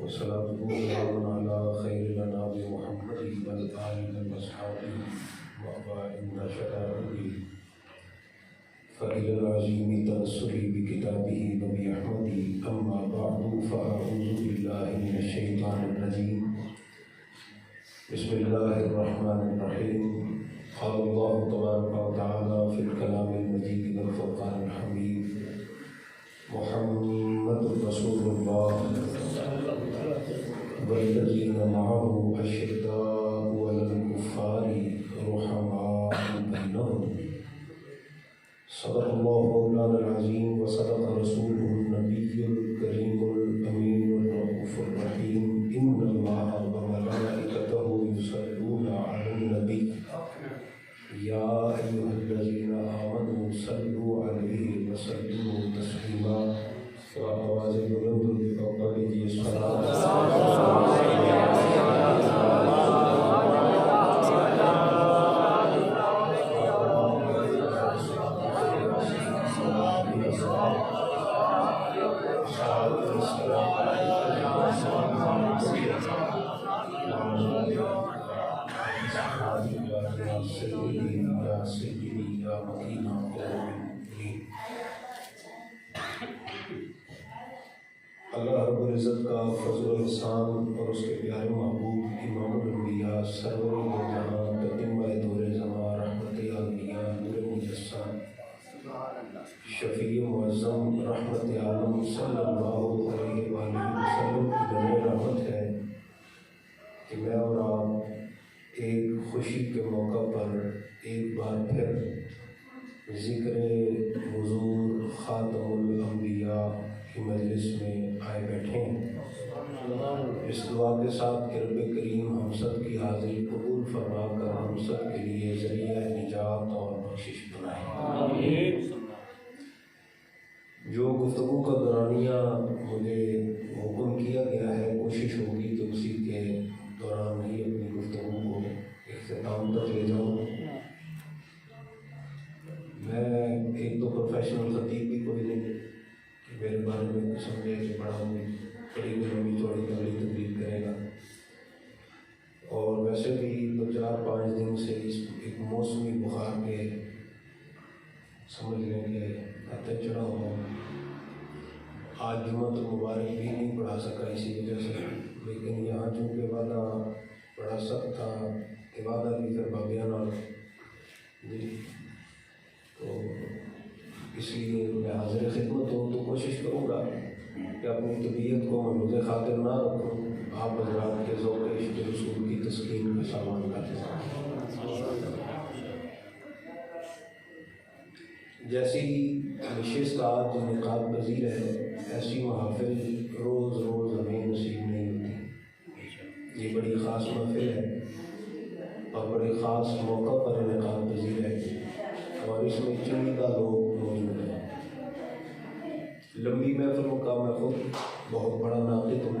والصلاة والسلام على خير الأنام محمد والآل وأصحابه وأبائنا شكاره فإلى العظيم تنصري بكتابه نبي أحمد. أما بعد فأعوذ بالله من الشيطان الرجيم. بسم الله الرحمن الرحيم. قال الله تبارك وتعالى في الكلام المجيد والفرقان الحميد: محمد رسول الله والذين معه أشداء على الكفار رحماء بينهم. صدق الله مولانا العظيم وصدق رسوله النبي الكريم الأمين الرؤوف الرحيم. إن الله وملائكته يصلون على النبي يا أيها الذين آمنوا صلوا عليه وسلموا تسليما. وآواز بلند بقوله صلاة اللہ رب العزت کا فضل و احسان اور اس کے پیارے محبوب امام الانبیاء سرور دو جہاں تتمہ دور زمان رحمت عالمیہ نور مجسم شفیع معظم رحمت عالم صلی اللہ علیہ وآلہ وسلم کی بڑی رحمت ہے کہ میں اور آپ ایک خوشی کے موقع پر ایک بار پھر ذکر حضور خاتم الانبیاء کی مجلس میں آئے بیٹھے ہیں، اس دعا کے ساتھ کہ رب کریم ہم سب کی حاضری قبول فرما کر ہم سب کے لیے ذریعہ نجات اور بخشش بنائے. جو گفتگو کا دورانیہ مجھے حکم کیا گیا ہے، کوشش ہوگی کہ اسی کے دوران ہی اپنی گفتگو کو اختتام تک لے جاؤں. میں ایک تو پروفیشنل خطیب بھی کوئی نہیں کہ میرے بارے میں سمجھے کہ بڑا بڑی لمبی چوڑی تقریر کرے گا، اور ویسے بھی 4-5 دن سے اس ایک موسمی بخار کے سمجھ لیں کہ ہتھے چڑھا ہوا. آج جمعہ تو مبارک بھی نہیں پڑھا سکا اسی وجہ سے، لیکن یہاں چونکہ وعدہ بڑا سخت تھا کہ وعدہ بھی پھر بابیانہ جی، تو اس لیے میں حاضر خدمت ہوں. تو کوشش کروں گا کہ اپنی طبیعت کو محفوظ خاطر نہ رکھوں، آپ حضرات کے ذوق عشق رسول کی تسکین کا سامان کرتے ہیں. جیسی نشست آج نقاب پذیر ہے، ایسی محافل روز روز ہمیں نصیب نہیں ہوتی. یہ بڑی خاص محفل ہے اور بڑے خاص موقع پر نقاب پذیر ہے، اور اس میں چندہ لوگ موجود ہیں. لمبی محفلوں کا میں خود بہت بڑا ناقد ہوں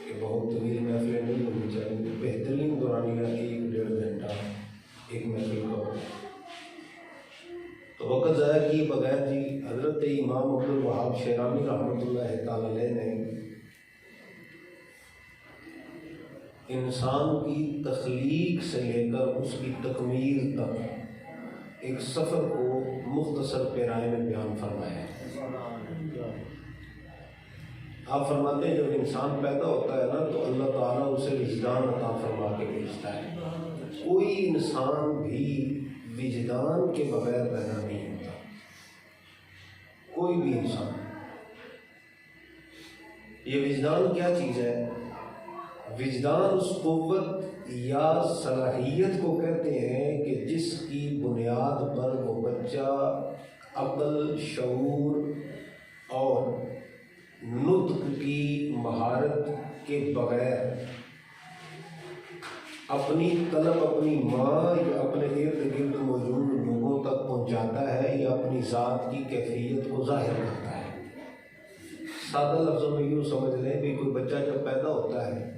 کہ بہت طویل محفلیں نہیں ہونی چاہیے. بہترین دورانیہ 1-1.5 گھنٹہ ایک محفل کا ہو. تو وقت ضائع کیے بغیر جی حضرت امام عبدالوہاب شیرانی رحمۃ اللہ تعالی علیہ نے انسان کی تخلیق سے لے کر اس کی تکمیل تک ایک سفر کو مختصر پیرائے میں بیان فرمایا ہے. آپ فرماتے ہیں جب انسان پیدا ہوتا ہے نا تو اللہ تعالیٰ اسے وجدان عطا فرما کے بھیجتا ہے. کوئی انسان بھی وجدان کے بغیر پیدا نہیں ہوتا، کوئی بھی انسان. یہ وجدان کیا چیز ہے؟ وجدان اس قوت یا صلاحیت کو کہتے ہیں کہ جس کی بنیاد پر وہ بچہ عقل، شعور اور نطق کی مہارت کے بغیر اپنی طلب اپنی ماں یا اپنے ارد گرد موجود لوگوں تک پہنچاتا ہے یا اپنی ذات کی کیفیت کو ظاہر کرتا ہے. سادہ لفظوں میں یوں سمجھ لیں کہ کوئی بچہ جب پیدا ہوتا ہے،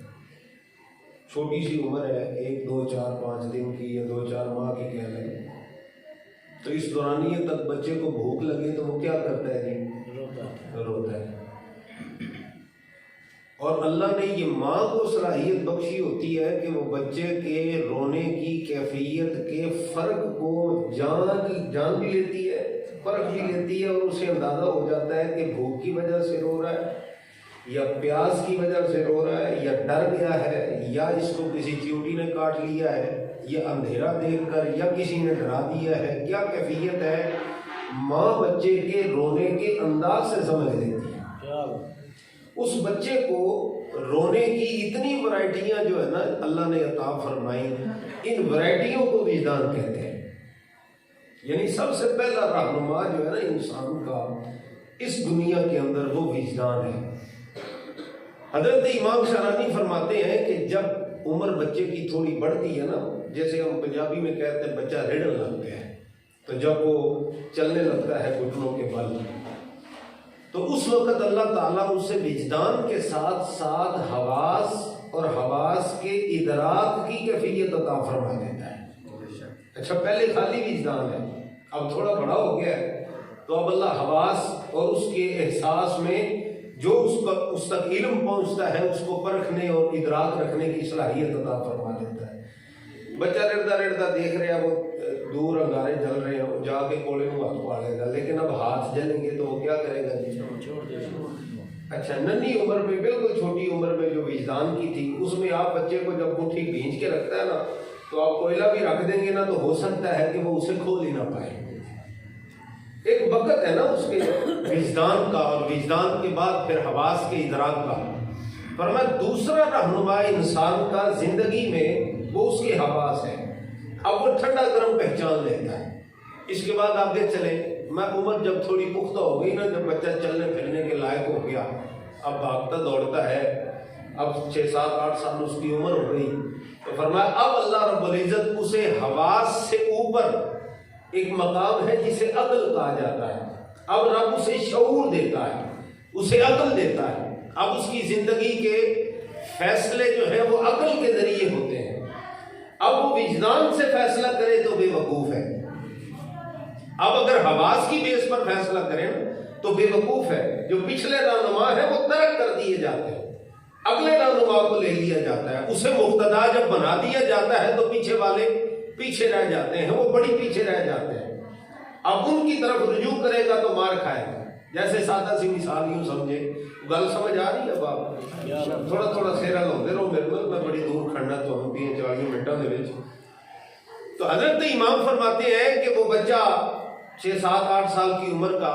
چھوٹی سی عمر ہے، 1 2 4 5 دن کی یا 2-4 ماہ کی کہہ لیں، تو اس دورانیے تک بچے کو بھوک لگے تو وہ کیا کرتا ہے جی؟ روتا ہے. اور اللہ نے یہ ماں کو صلاحیت بخشی ہوتی ہے کہ وہ بچے کے رونے کی کیفیت کے فرق کو جان بھی لیتی ہے، فرق بھی لیتی ہے، اور اسے اندازہ ہو جاتا ہے کہ بھوک کی وجہ سے رو رہا ہے یا پیاس کی وجہ سے رو رہا ہے یا ڈر گیا ہے یا اس کو کسی چیونٹی نے کاٹ لیا ہے یا اندھیرا دیکھ کر یا کسی نے ڈرا دیا ہے، کیا کیفیت ہے ماں بچے کے رونے کے انداز سے سمجھ لیتی ہے۔ اس بچے کو رونے کی اتنی ورائٹیاں جو ہے نا اللہ نے عطا فرمائی، ان ورائٹیوں کو وجدان کہتے ہیں۔ یعنی سب سے پہلا رہنما جو ہے نا انسان کا اس دنیا کے اندر وہ وجدان ہے۔ حضرت امام شارانی فرماتے ہیں کہ جب عمر بچے کی تھوڑی بڑھتی ہے نا، جیسے ہم پنجابی میں کہتے ہیں بچہ ریڑھن لگ گیا ہے، تو جب وہ چلنے لگتا ہے گھٹنوں کے بل، تو اس وقت اللہ تعالیٰ اسے وجدان کے ساتھ ساتھ حواس اور حواس کے ادراک کی کیفیت عطا فرما دیتا ہے۔ اچھا پہلے خالی وجدان ہے، اب تھوڑا بڑا ہو گیا ہے تو اب اللہ حواس اور اس کے احساس میں جو اس تک علم پہنچتا ہے اس کو پرکھنے اور ادراک رکھنے کی صلاحیت عطا فرما دیتا ہے۔ بچہ رڑتا دیکھ رہا ہے، وہ دور انگارے جل رہے ہیں، جا کے کوڑے میں ہاتھ پاڑے گا، لیکن اب ہاتھ جلیں گے تو وہ کیا کرے گا جی؟ اچھا ننھی عمر میں، بالکل چھوٹی عمر میں جو وجدان کی تھی، اس میں آپ بچے کو جب مٹھی بھینچ کے رکھتا ہے نا تو آپ کوئلہ بھی رکھ دیں گے نا تو ہو سکتا ہے کہ وہ اسے کھول ہی نہ پائے۔ ایک وقت ہے نا اس کے وجدان کا، اور وجدان کے بعد پھر حواس کے ادراک کا۔ فرمایا دوسرا رہنما انسان کا زندگی میں وہ اس کے حواس ہے۔ اب وہ ٹھنڈا گرم پہچان لیتا ہے۔ اس کے بعد آگے چلیں، میں عمر جب تھوڑی پختہ ہو گئی نا، جب بچہ چلنے پھرنے کے لائق ہو گیا، اب بھاگتا دوڑتا ہے، اب 6 7 8 سال اس کی عمر ہو گئی، تو فرمایا اب اللہ رب العزت اسے حواس سے اوپر ایک مقام ہے جسے عقل کہا جاتا ہے، اب رب اسے شعور دیتا ہے، اسے عقل دیتا ہے۔ اب اس کی زندگی کے فیصلے جو ہیں وہ عقل کے ذریعے ہوتے ہیں۔ اب وہ وجدان سے فیصلہ کرے تو بے وقوف ہے، اب اگر حواس کی بیس پر فیصلہ کریں تو بے وقوف ہے۔ جو پچھلے رہنما ہے وہ ترک کر دیے جاتے ہیں، اگلے رہنما کو لے لیا جاتا ہے، اسے مقتدا جب بنا دیا جاتا ہے تو پیچھے والے پیچھے رہ جاتے ہیں، وہ بڑی پیچھے رہ جاتے ہیں۔ اب ان کی طرف رجوع کرے گا تو مار کھائے گا۔ جیسے سادہ سی مثال یوں سمجھے، گل سمجھ آ رہی ہے؟ اب آپ تھوڑا تھوڑا سیرا لاؤندے رہو میرے کو، میں بڑی دور کھڑنا تو ہم 30-40 منٹوں دے وچ۔ تو حضرت امام فرماتے ہیں کہ وہ بچہ 6 7 8 سال کی عمر کا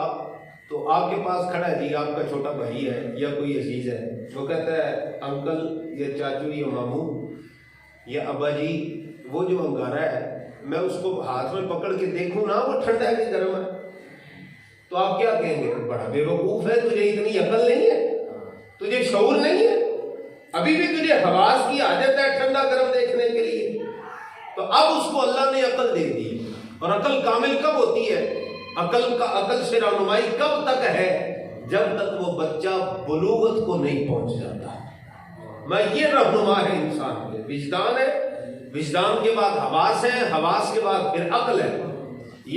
تو آپ کے پاس کھڑا ہے، جی آپ کا چھوٹا بھائی ہے یا کوئی عزیز ہے، وہ کہتا ہے انکل یا چاچو یا ماموں یا ابا جی وہ جو انگارہ ہے میں اس کو ہاتھ میں پکڑ کے دیکھوں نا وہ ٹھنڈا ہے کہ گرم ہے، تو آپ کیا کہیں گے؟ بڑا بے وقوف ہے، تجھے اتنی عقل نہیں ہے، تجھے شعور نہیں ہے، ابھی بھی تجھے حواس کی عادت ہے ٹھنڈا گرم دیکھنے کے لیے۔ تو اب اس کو اللہ نے عقل دے دی، اور عقل کامل کب ہوتی ہے؟ عقل سے رہنمائی کب تک ہے؟ جب تک وہ بچہ بلوغت کو نہیں پہنچ جاتا۔ میں یہ رہنما ہے انسان کے، وجدان ہے، وجدان کے بعد حواس ہے، حواس کے بعد پھر عقل ہے۔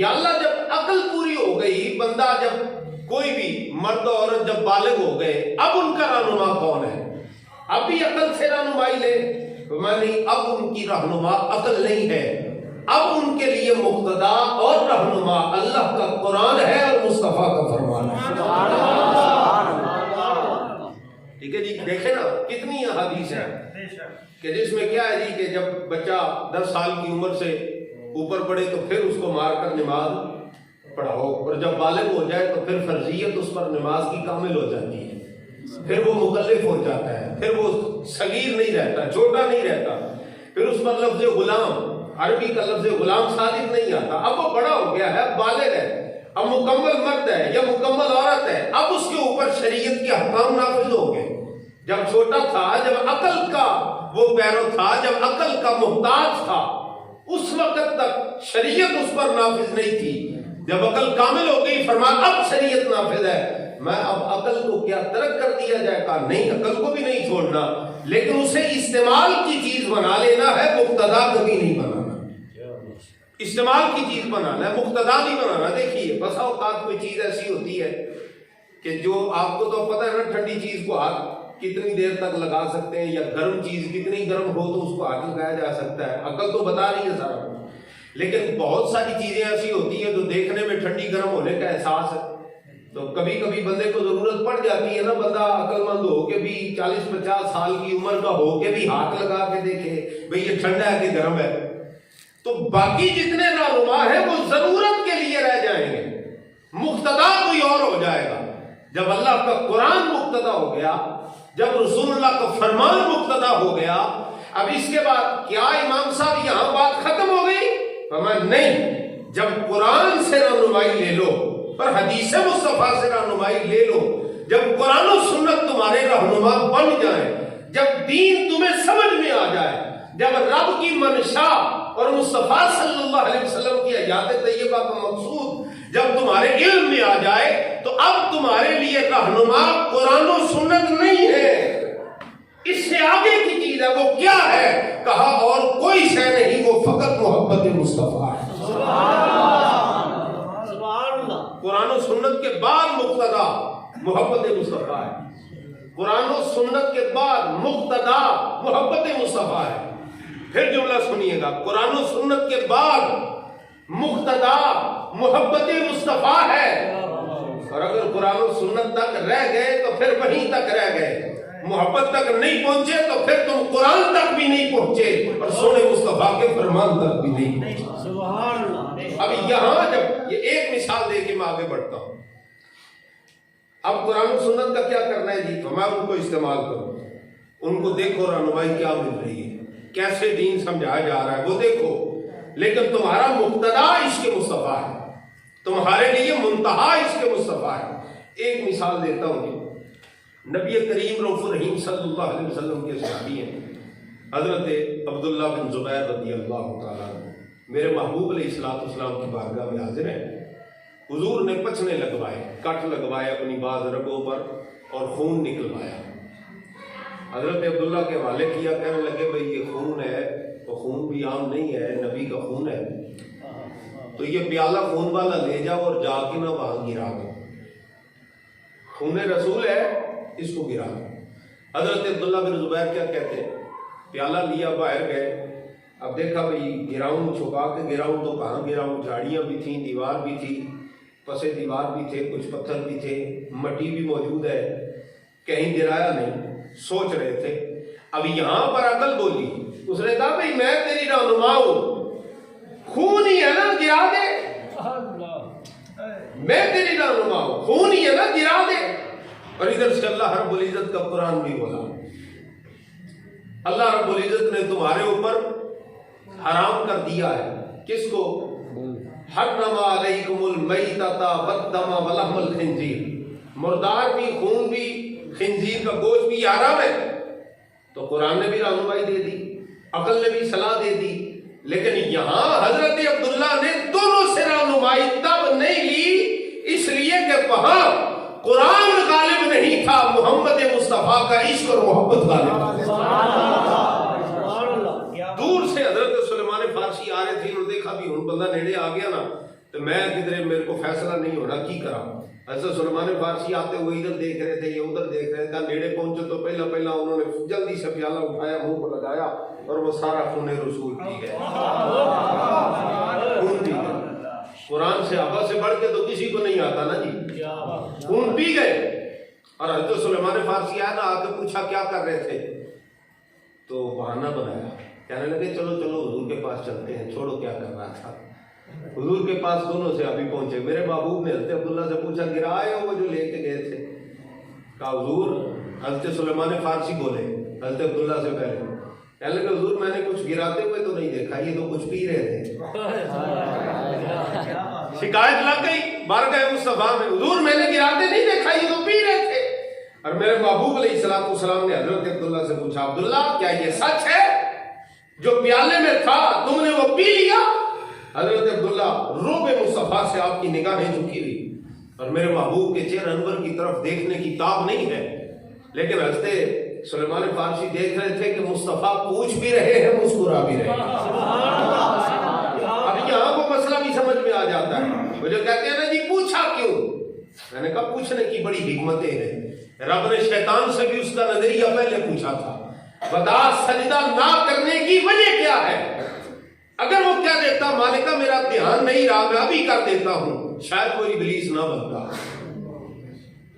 یا اللہ جب عقل پوری ہو گئی، بندہ جب کوئی بھی مرد اور عورت جب بالغ ہو گئے، اب ان کا رہنما کون ہے؟ اب بھی عقل سے رہنمائی لے، میں نہیں، اب ان کی رہنما عقل نہیں ہے، اب ان کے لیے مقتدا اور رہنما اللہ کا قرآن ہے اور مصطفیٰ کا فرمان ہے۔ ٹھیک ہے جی، دیکھیں نا کتنی احادیث ہیں کہ جس میں کیا ہے جی کہ جب بچہ 10 سال کی عمر سے اوپر پڑے تو پھر اس کو مار کر نماز پڑھاؤ، اور جب بالغ ہو جائے تو پھر فرضیت اس پر نماز کی کامل ہو جاتی ہے، پھر وہ مکلف ہو جاتا ہے، پھر وہ صغیر نہیں رہتا، چھوٹا نہیں رہتا، پھر اس پر لفظ غلام، عربی کا لفظ غلام صادق نہیں آتا، اب وہ بڑا ہو گیا ہے، بالغ ہے، اب مکمل مرد ہے یا مکمل عورت ہے، اب اس کے اوپر شریعت کے احکام نافذ ہو گئے۔ جب چھوٹا تھا، جب عقل کا وہ پیرو تھا، جب عقل کا محتاج تھا، اس وقت تک شریعت اس پر نافذ نہیں تھی۔ جب عقل کامل ہو گئی، فرمایا اب شریعت نافذ ہے، میں اب عقل کو کیا ترک کر دیا جائے؟ کہا نہیں، عقل کو بھی نہیں چھوڑنا، لیکن اسے استعمال کی چیز بنا لینا ہے، مقتدا کبھی نہیں بنانا۔ استعمال کی چیز بنانا ہے، مقتدا نہیں بنانا۔ دیکھیے بسا اوقات کوئی چیز ایسی ہوتی ہے کہ جو آپ کو تو پتہ ہے نا، ٹھنڈی چیز کو ہاتھ کتنی دیر تک لگا سکتے ہیں، یا گرم چیز کتنی گرم ہو تو اس کو ہاتھ لگایا جا سکتا ہے، عقل تو بتا رہی ہے سارا کچھ، لیکن بہت ساری چیزیں ایسی ہوتی ہیں جو دیکھنے میں ٹھنڈی گرم ہونے کا احساس ہے، تو کبھی کبھی بندے کو ضرورت پڑ جاتی ہے نا، بندہ عقل مند ہو کے بھی 40-50 سال کی عمر کا ہو کے بھی ہاتھ لگا کے دیکھے بھئی یہ ٹھنڈا ہے کہ گرم ہے. تو باقی جتنے رہنما ہیں وہ ضرورت کے لیے رہ جائیں گے، مقتدا کوئی اور ہو جائے گا. جب اللہ کا قرآن مقتدا ہو گیا، جب رسول اللہ کا فرمان مقتدا ہو گیا، اب اس کے بعد کیا امام صاحب یہاں بات ختم ہو گئی؟ فرمایا نہیں، جب قرآن سے رہنمائی لے لو اور حدیث مصطفیٰ سے رہنمائی لے لو، جب قرآن و سنت تمہارے رہنما بن جائیں، جب دین تمہیں سمجھ میں آ جائے، جب رب کی منشا اور مصطفیٰ صلی اللہ علیہ وسلم کی حیات طیبہ کا مقصود جب تمہارے علم میں آ جائے، تو اب تمہارے لیے رہنما قرآن و سنت نہیں ہے، اس سے آگے کی چیز ہے. وہ کیا ہے؟ کہا اور کوئی شے نہیں، وہ فقط محبت مصطفیٰ ہے. قرآن و سنت کے بعد مقتدا محبت مصطفیٰ ہے، قرآن و سنت کے بعد مقتدا محبت مصطفیٰ ہے. پھر جملہ سنیے گا، قرآن و سنت کے بعد مقتدا محبت مصطفیٰ ہے. اور اگر قرآن و سنت تک رہ گئے تو پھر وہیں تک رہ گئے، محبت تک نہیں پہنچے تو پھر تم قرآن تک بھی نہیں پہنچے اور سونے مصطفیٰ کے فرمان تک بھی نہیں پہنچے. سبحان اللہ. اب یہاں جب یہ ایک مثال دے کے میں آگے بڑھتا ہوں، اب قرآن و سنت کا کیا کرنا ہے جی؟ ہمارا ان کو استعمال کرو، ان کو دیکھو رہنمائی کیا مل رہی ہے، کیسے دین سمجھایا جا رہا ہے وہ دیکھو، لیکن تمہارا مقتدا عشق مصطفیٰ ہے، تمہارے لیے منتہا عشق مصطفیٰ ہے. ایک مثال دیتا ہوں، نبی کریم رؤوف الرحیم صلی اللہ علیہ وسلم کے صحابی ہیں حضرت عبداللہ بن زبیر رضی اللہ تعالیٰ عنہ، میرے محبوب علیہ السلام کی بارگاہ میں حاضر ہیں. حضور نے پچھنے لگوائے، کٹ لگوائے اپنی بعض رگوں پر اور خون نکلوایا. حضرت عبداللہ کے حوالے کیا، کہنے لگے بھئی یہ خون ہے، تو خون بھی عام نہیں ہے، نبی کا خون ہے، تو یہ پیالہ خون والا لے جاؤ اور جا کے نہ وہاں گرا دو، خون رسول ہے، اس کو گرا دو. حضرت عبداللہ بن زبیر کیا کہتے ہیں، پیالہ لیا باہر گئے، اب دیکھا بھئی گراؤں، چھپا کے گراؤں تو کہاں گراؤں، جھاڑیاں بھی تھیں، دیوار بھی تھی، پسے دیوار بھی تھے، کچھ پتھر بھی تھے، مٹی بھی موجود ہے، کہیں گرایا نہیں. سوچ رہے تھے. اب یہاں پر عقل بولی، اس نے کہا بھئی میں تیری رہنما ہوں، خون ہی ہے نا گرا دے، میں تیری رہنما ہوں، خون ہی ہے نا گرا دے. اور ادھر سے اللہ رب العزت کا قرآن بھی بولا، اللہ رب العزت نے تمہارے اوپر حرام کر دیا ہے، کس کو؟ حرم علیکم المیتۃ والدم ولحم الخنزیر، مردار بھی، خون بھی، خنزیر کا گوشت بھی حرام ہے. تو قرآن نے بھی رہنمائی دے دی، عقل نے بھی صلاح دے دی، لیکن یہاں حضرت عبداللہ نے دونوں سے رہنمائی تب نہیں لی، اس لیے کہ وہاں قرآن غالب نہیں تھا، محمد مصطفیٰ کا عشق اور محبت غالب تھا. دور سے حضرت سلیمان فارسی آ رہے تھے، انہوں نے دیکھا بھی ہوں بندہ نیڑے آ گیا نا تو میں کدھر میرے کو فیصلہ نہیں ہونا کی کرا. حضرت سلیمان فارسی آتے ہوئے ادھر دیکھ رہے تھے، یہ ادھر دیکھ رہے تھے. نیڑے پہنچے تو پہلا انہوں نے جلدی سے پیالہ اٹھایا، منہ کو لگایا اور وہ سارا خون رسول پی گئے، خون پی گئے. قرآن سے آبا سے بڑھ کے تو کسی کو نہیں آتا نا جی، خون پی گئے. اور حضرت سلیمان فارسی آیا نا، آ کے پوچھا کیا کر رہے تھے، تو بہانہ بنایا، کہنے لگے چلو حضور کے پاس چلتے ہیں، چھوڑو کیا کر رہا تھا. حضور کے پاس دونوں سے ابھی پہنچے. میرے محبوب نے حضرت عبداللہ سے پوچھا گرائے ہو وہ جو لے کے گئے تھے؟ کہا حضور، حضرت سلیمان فارسی بولے حضرت عبداللہ سے پہلے، کہنے لگے حضور میں نے کچھ گراتے ہوئے تو نہیں دیکھا، یہ تو کچھ پی رہے تھے. شکایت لگ گئی بارگاہ مصطفیٰ میں، حضور میں نے گراتے نہیں دیکھا، یہ تو پی رہے تھے. اور میرے محبوب علیہ السلام نے حضرت عبداللہ سے پوچھا، عبداللہ کیا یہ سچ ہے جو پیالے میں تھا تم نے وہ پی لیا؟ حضرت عبداللہ روب مصطفیٰ سے آپ کی نگاہیں جھکی ہوئی، اور میرے محبوب کے چہرے انور کی طرف دیکھنے کی تاب نہیں ہے، لیکن حضرت سلیمان فارسی دیکھ رہے تھے کہ مصطفیٰ پوچھ بھی رہے ہیں، مسکرا بھی رہے ہیں. اب یہاں کو مسئلہ بھی سمجھ میں آ جاتا ہے. وہ جو کہتے ہیں نا جی پوچھا کیوں، میں نے کہا پوچھنے کی بڑی حکمتیں ہیں. رب نے شیطان سے بھی اس کا نظریہ پہلے پوچھا تھا، بتا سجدہ نہ کرنے کی وجہ کیا ہے؟ اگر وہ کیا دیتا مالکہ میرا دھیان نہیں رہا میں ابھی کر دیتا ہوں، شاید کوئی ابلیس نہ بنتا۔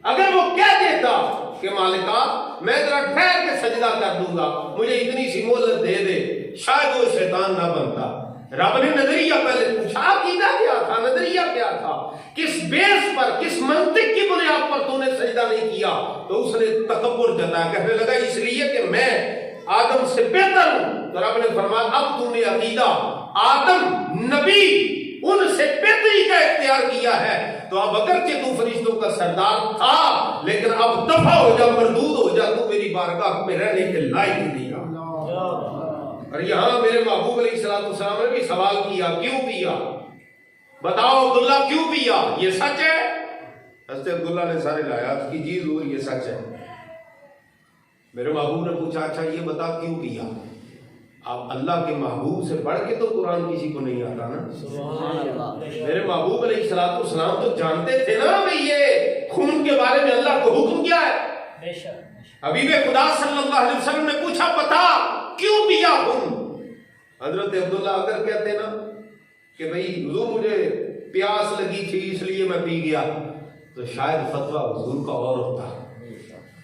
اگر وہ کہہ دیتا کہ مالکہ میں ذرا ٹھہر کے سجدہ کر دوں گا، مجھے اتنی سی مہلت دے دے، شاید وہ شیطان نہ بنتا۔ رب نے نظریہ پہلے پوچھا، عقیدہ کیا تھا، نظریہ کیا تھا، کس بیس پر، کس منطق کی بنیاد پر تو نے سجدہ نہیں کیا؟ تو اس نے تکبر جتایا، کہنے لگا اس لیے کہ میں آدم سے بہتر ہوں۔ تو رب نے فرمایا اب تو نے عقیدہ آدم نبی ان سے بہتری کا اختیار کیا ہے، تو اب اگرچہ تو فرشتوں کا سردار تھا لیکن اب دفع ہو جا، مردود ہو جا، تو میری بارگاہ میں رہنے کے لائق نہیں رہا۔ اور یہاں میرے محبوب علیہ السلام نے بھی سوال کیا، کیوں پیا؟ بتاؤ عبداللہ کیوں پیا؟ یہ سچ ہے؟ حضرت عبداللہ نے سارے لایات کی جی ضرور یہ سچ ہے۔ میرے محبوب نے پوچھا اچھا یہ بتا کیوں پیا؟ اب اللہ کے محبوب سے بڑھ کے تو قرآن کسی کو نہیں آتا نا۔ میرے محبوب علیہ السلام تو جانتے تھے نا بھئی یہ خون کے بارے میں اللہ کو حکم کیا ہے۔ حبیب خدا صلی اللہ علیہ وسلم نے پوچھا بتا کیوں پیا خون؟ حضرت عبداللہ اگر کہتے نا کہ بھئی حضور مجھے پیاس لگی تھی اس لیے میں پی گیا، تو شاید فتویٰ حضور کا اور ہوتا۔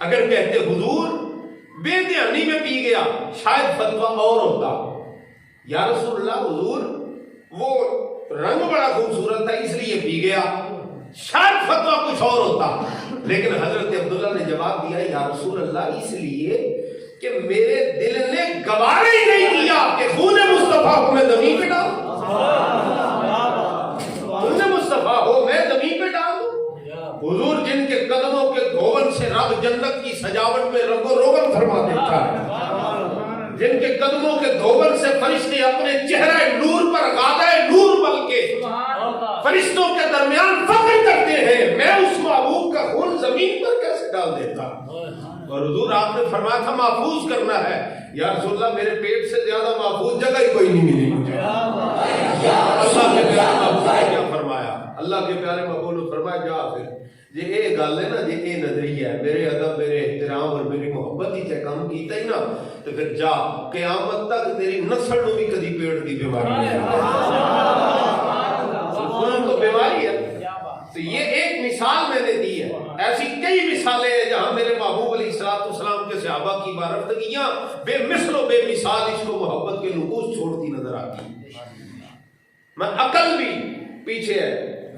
اگر کہتے حضور بے دھیانی میں پی گیا، شاید فتویٰ اور ہوتا۔ یا رسول اللہ حضور وہ رنگ بڑا خوبصورت تھا اس لیے پی گیا، شاید فتویٰ کچھ اور ہوتا۔ لیکن حضرت عبداللہ نے جواب دیا یا رسول اللہ اس لیے کہ میرے دل نے گوارا ہی نہیں کیا کہ خون مصطفیٰ کو میں زمین پہ ڈال دوں، خون مصطفیٰ ہو میں زمین پہ ڈال دوں۔ حضور جن کے قدموں کے دھون سے رب جنت کی سجاوٹ میں رنگ و روغن فرما دیتا ہے، جن کے قدموں کے دھون سے فرشتے اپنے چہرہ نور پر غادہ نور بل کے فرشتوں کے درمیان فخر کرتے ہیں، میں اس محبوب کا خون زمین پر کیسے ڈال دیتا؟ اور حضور آپ نے فرمایا تھا محفوظ کرنا ہے۔ یا رسول اللہ میرے پیٹ سے زیادہ محفوظ جگہ ہی کوئی نہیں ملی مجھے۔ اللہ کے پیارے محبوب نے کیا فرمایا؟ اللہ کے پیارے محبوب نے فرمایا جا پھر جی اے گل ہے نا، جی اے نظریہ ہے، میرے ادب میرے احترام اور میری محبت ہی تے کام کیتا ہی نا، تو پھر جا قیامت تک تیری نسل نو بھی کدی پیٹ دی بیماری نہیں تو بیماری ہے۔ تو یہ ایک مثال میں نے دی ہے، ایسی کئی مثالیں ہیں جہاں میرے محبوب علیہ السلام کے صحابہ کی بارفتگیاں بے مثل و بے مثال اس کو محبت کے نقوش چھوڑتی نظر آتی ہے۔ میں عقل بھی پیچھے ہے،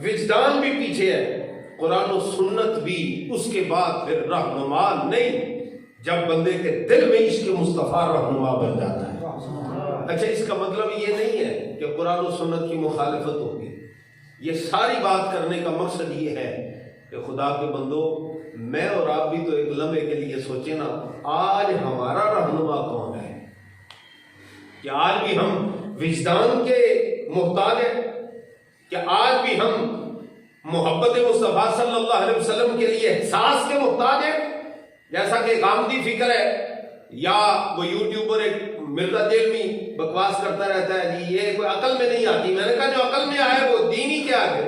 وجدان بھی پیچھے ہے، قرآن و سنت بھی اس کے بعد پھر رہنما نہیں، جب بندے کے دل میں عشق مصطفیٰ رہنما بن جاتا ہے۔ اچھا اس کا مطلب یہ نہیں ہے کہ قرآن و سنت کی مخالفت ہوگی، یہ ساری بات کرنے کا مقصد یہ ہے کہ خدا کے بندو میں اور آپ بھی تو ایک لمحے کے لیے سوچیں نا، آج ہمارا رہنما کون ہے؟ کیا آج بھی ہم وجدان کے محتاج ہیں؟ کیا آج بھی ہم محبت مصطفیٰ صلی اللہ علیہ وسلم کے لیے احساس کے محتاج ہیں؟ جیسا کہ غامدی فکر ہے یا وہ یوٹیوبر ایک مرزا جیلمی بکواس کرتا رہتا ہے جی یہ کوئی عقل میں نہیں آتی۔ میں نے کہا جو عقل میں آئے وہ دین ہی کیا ہے؟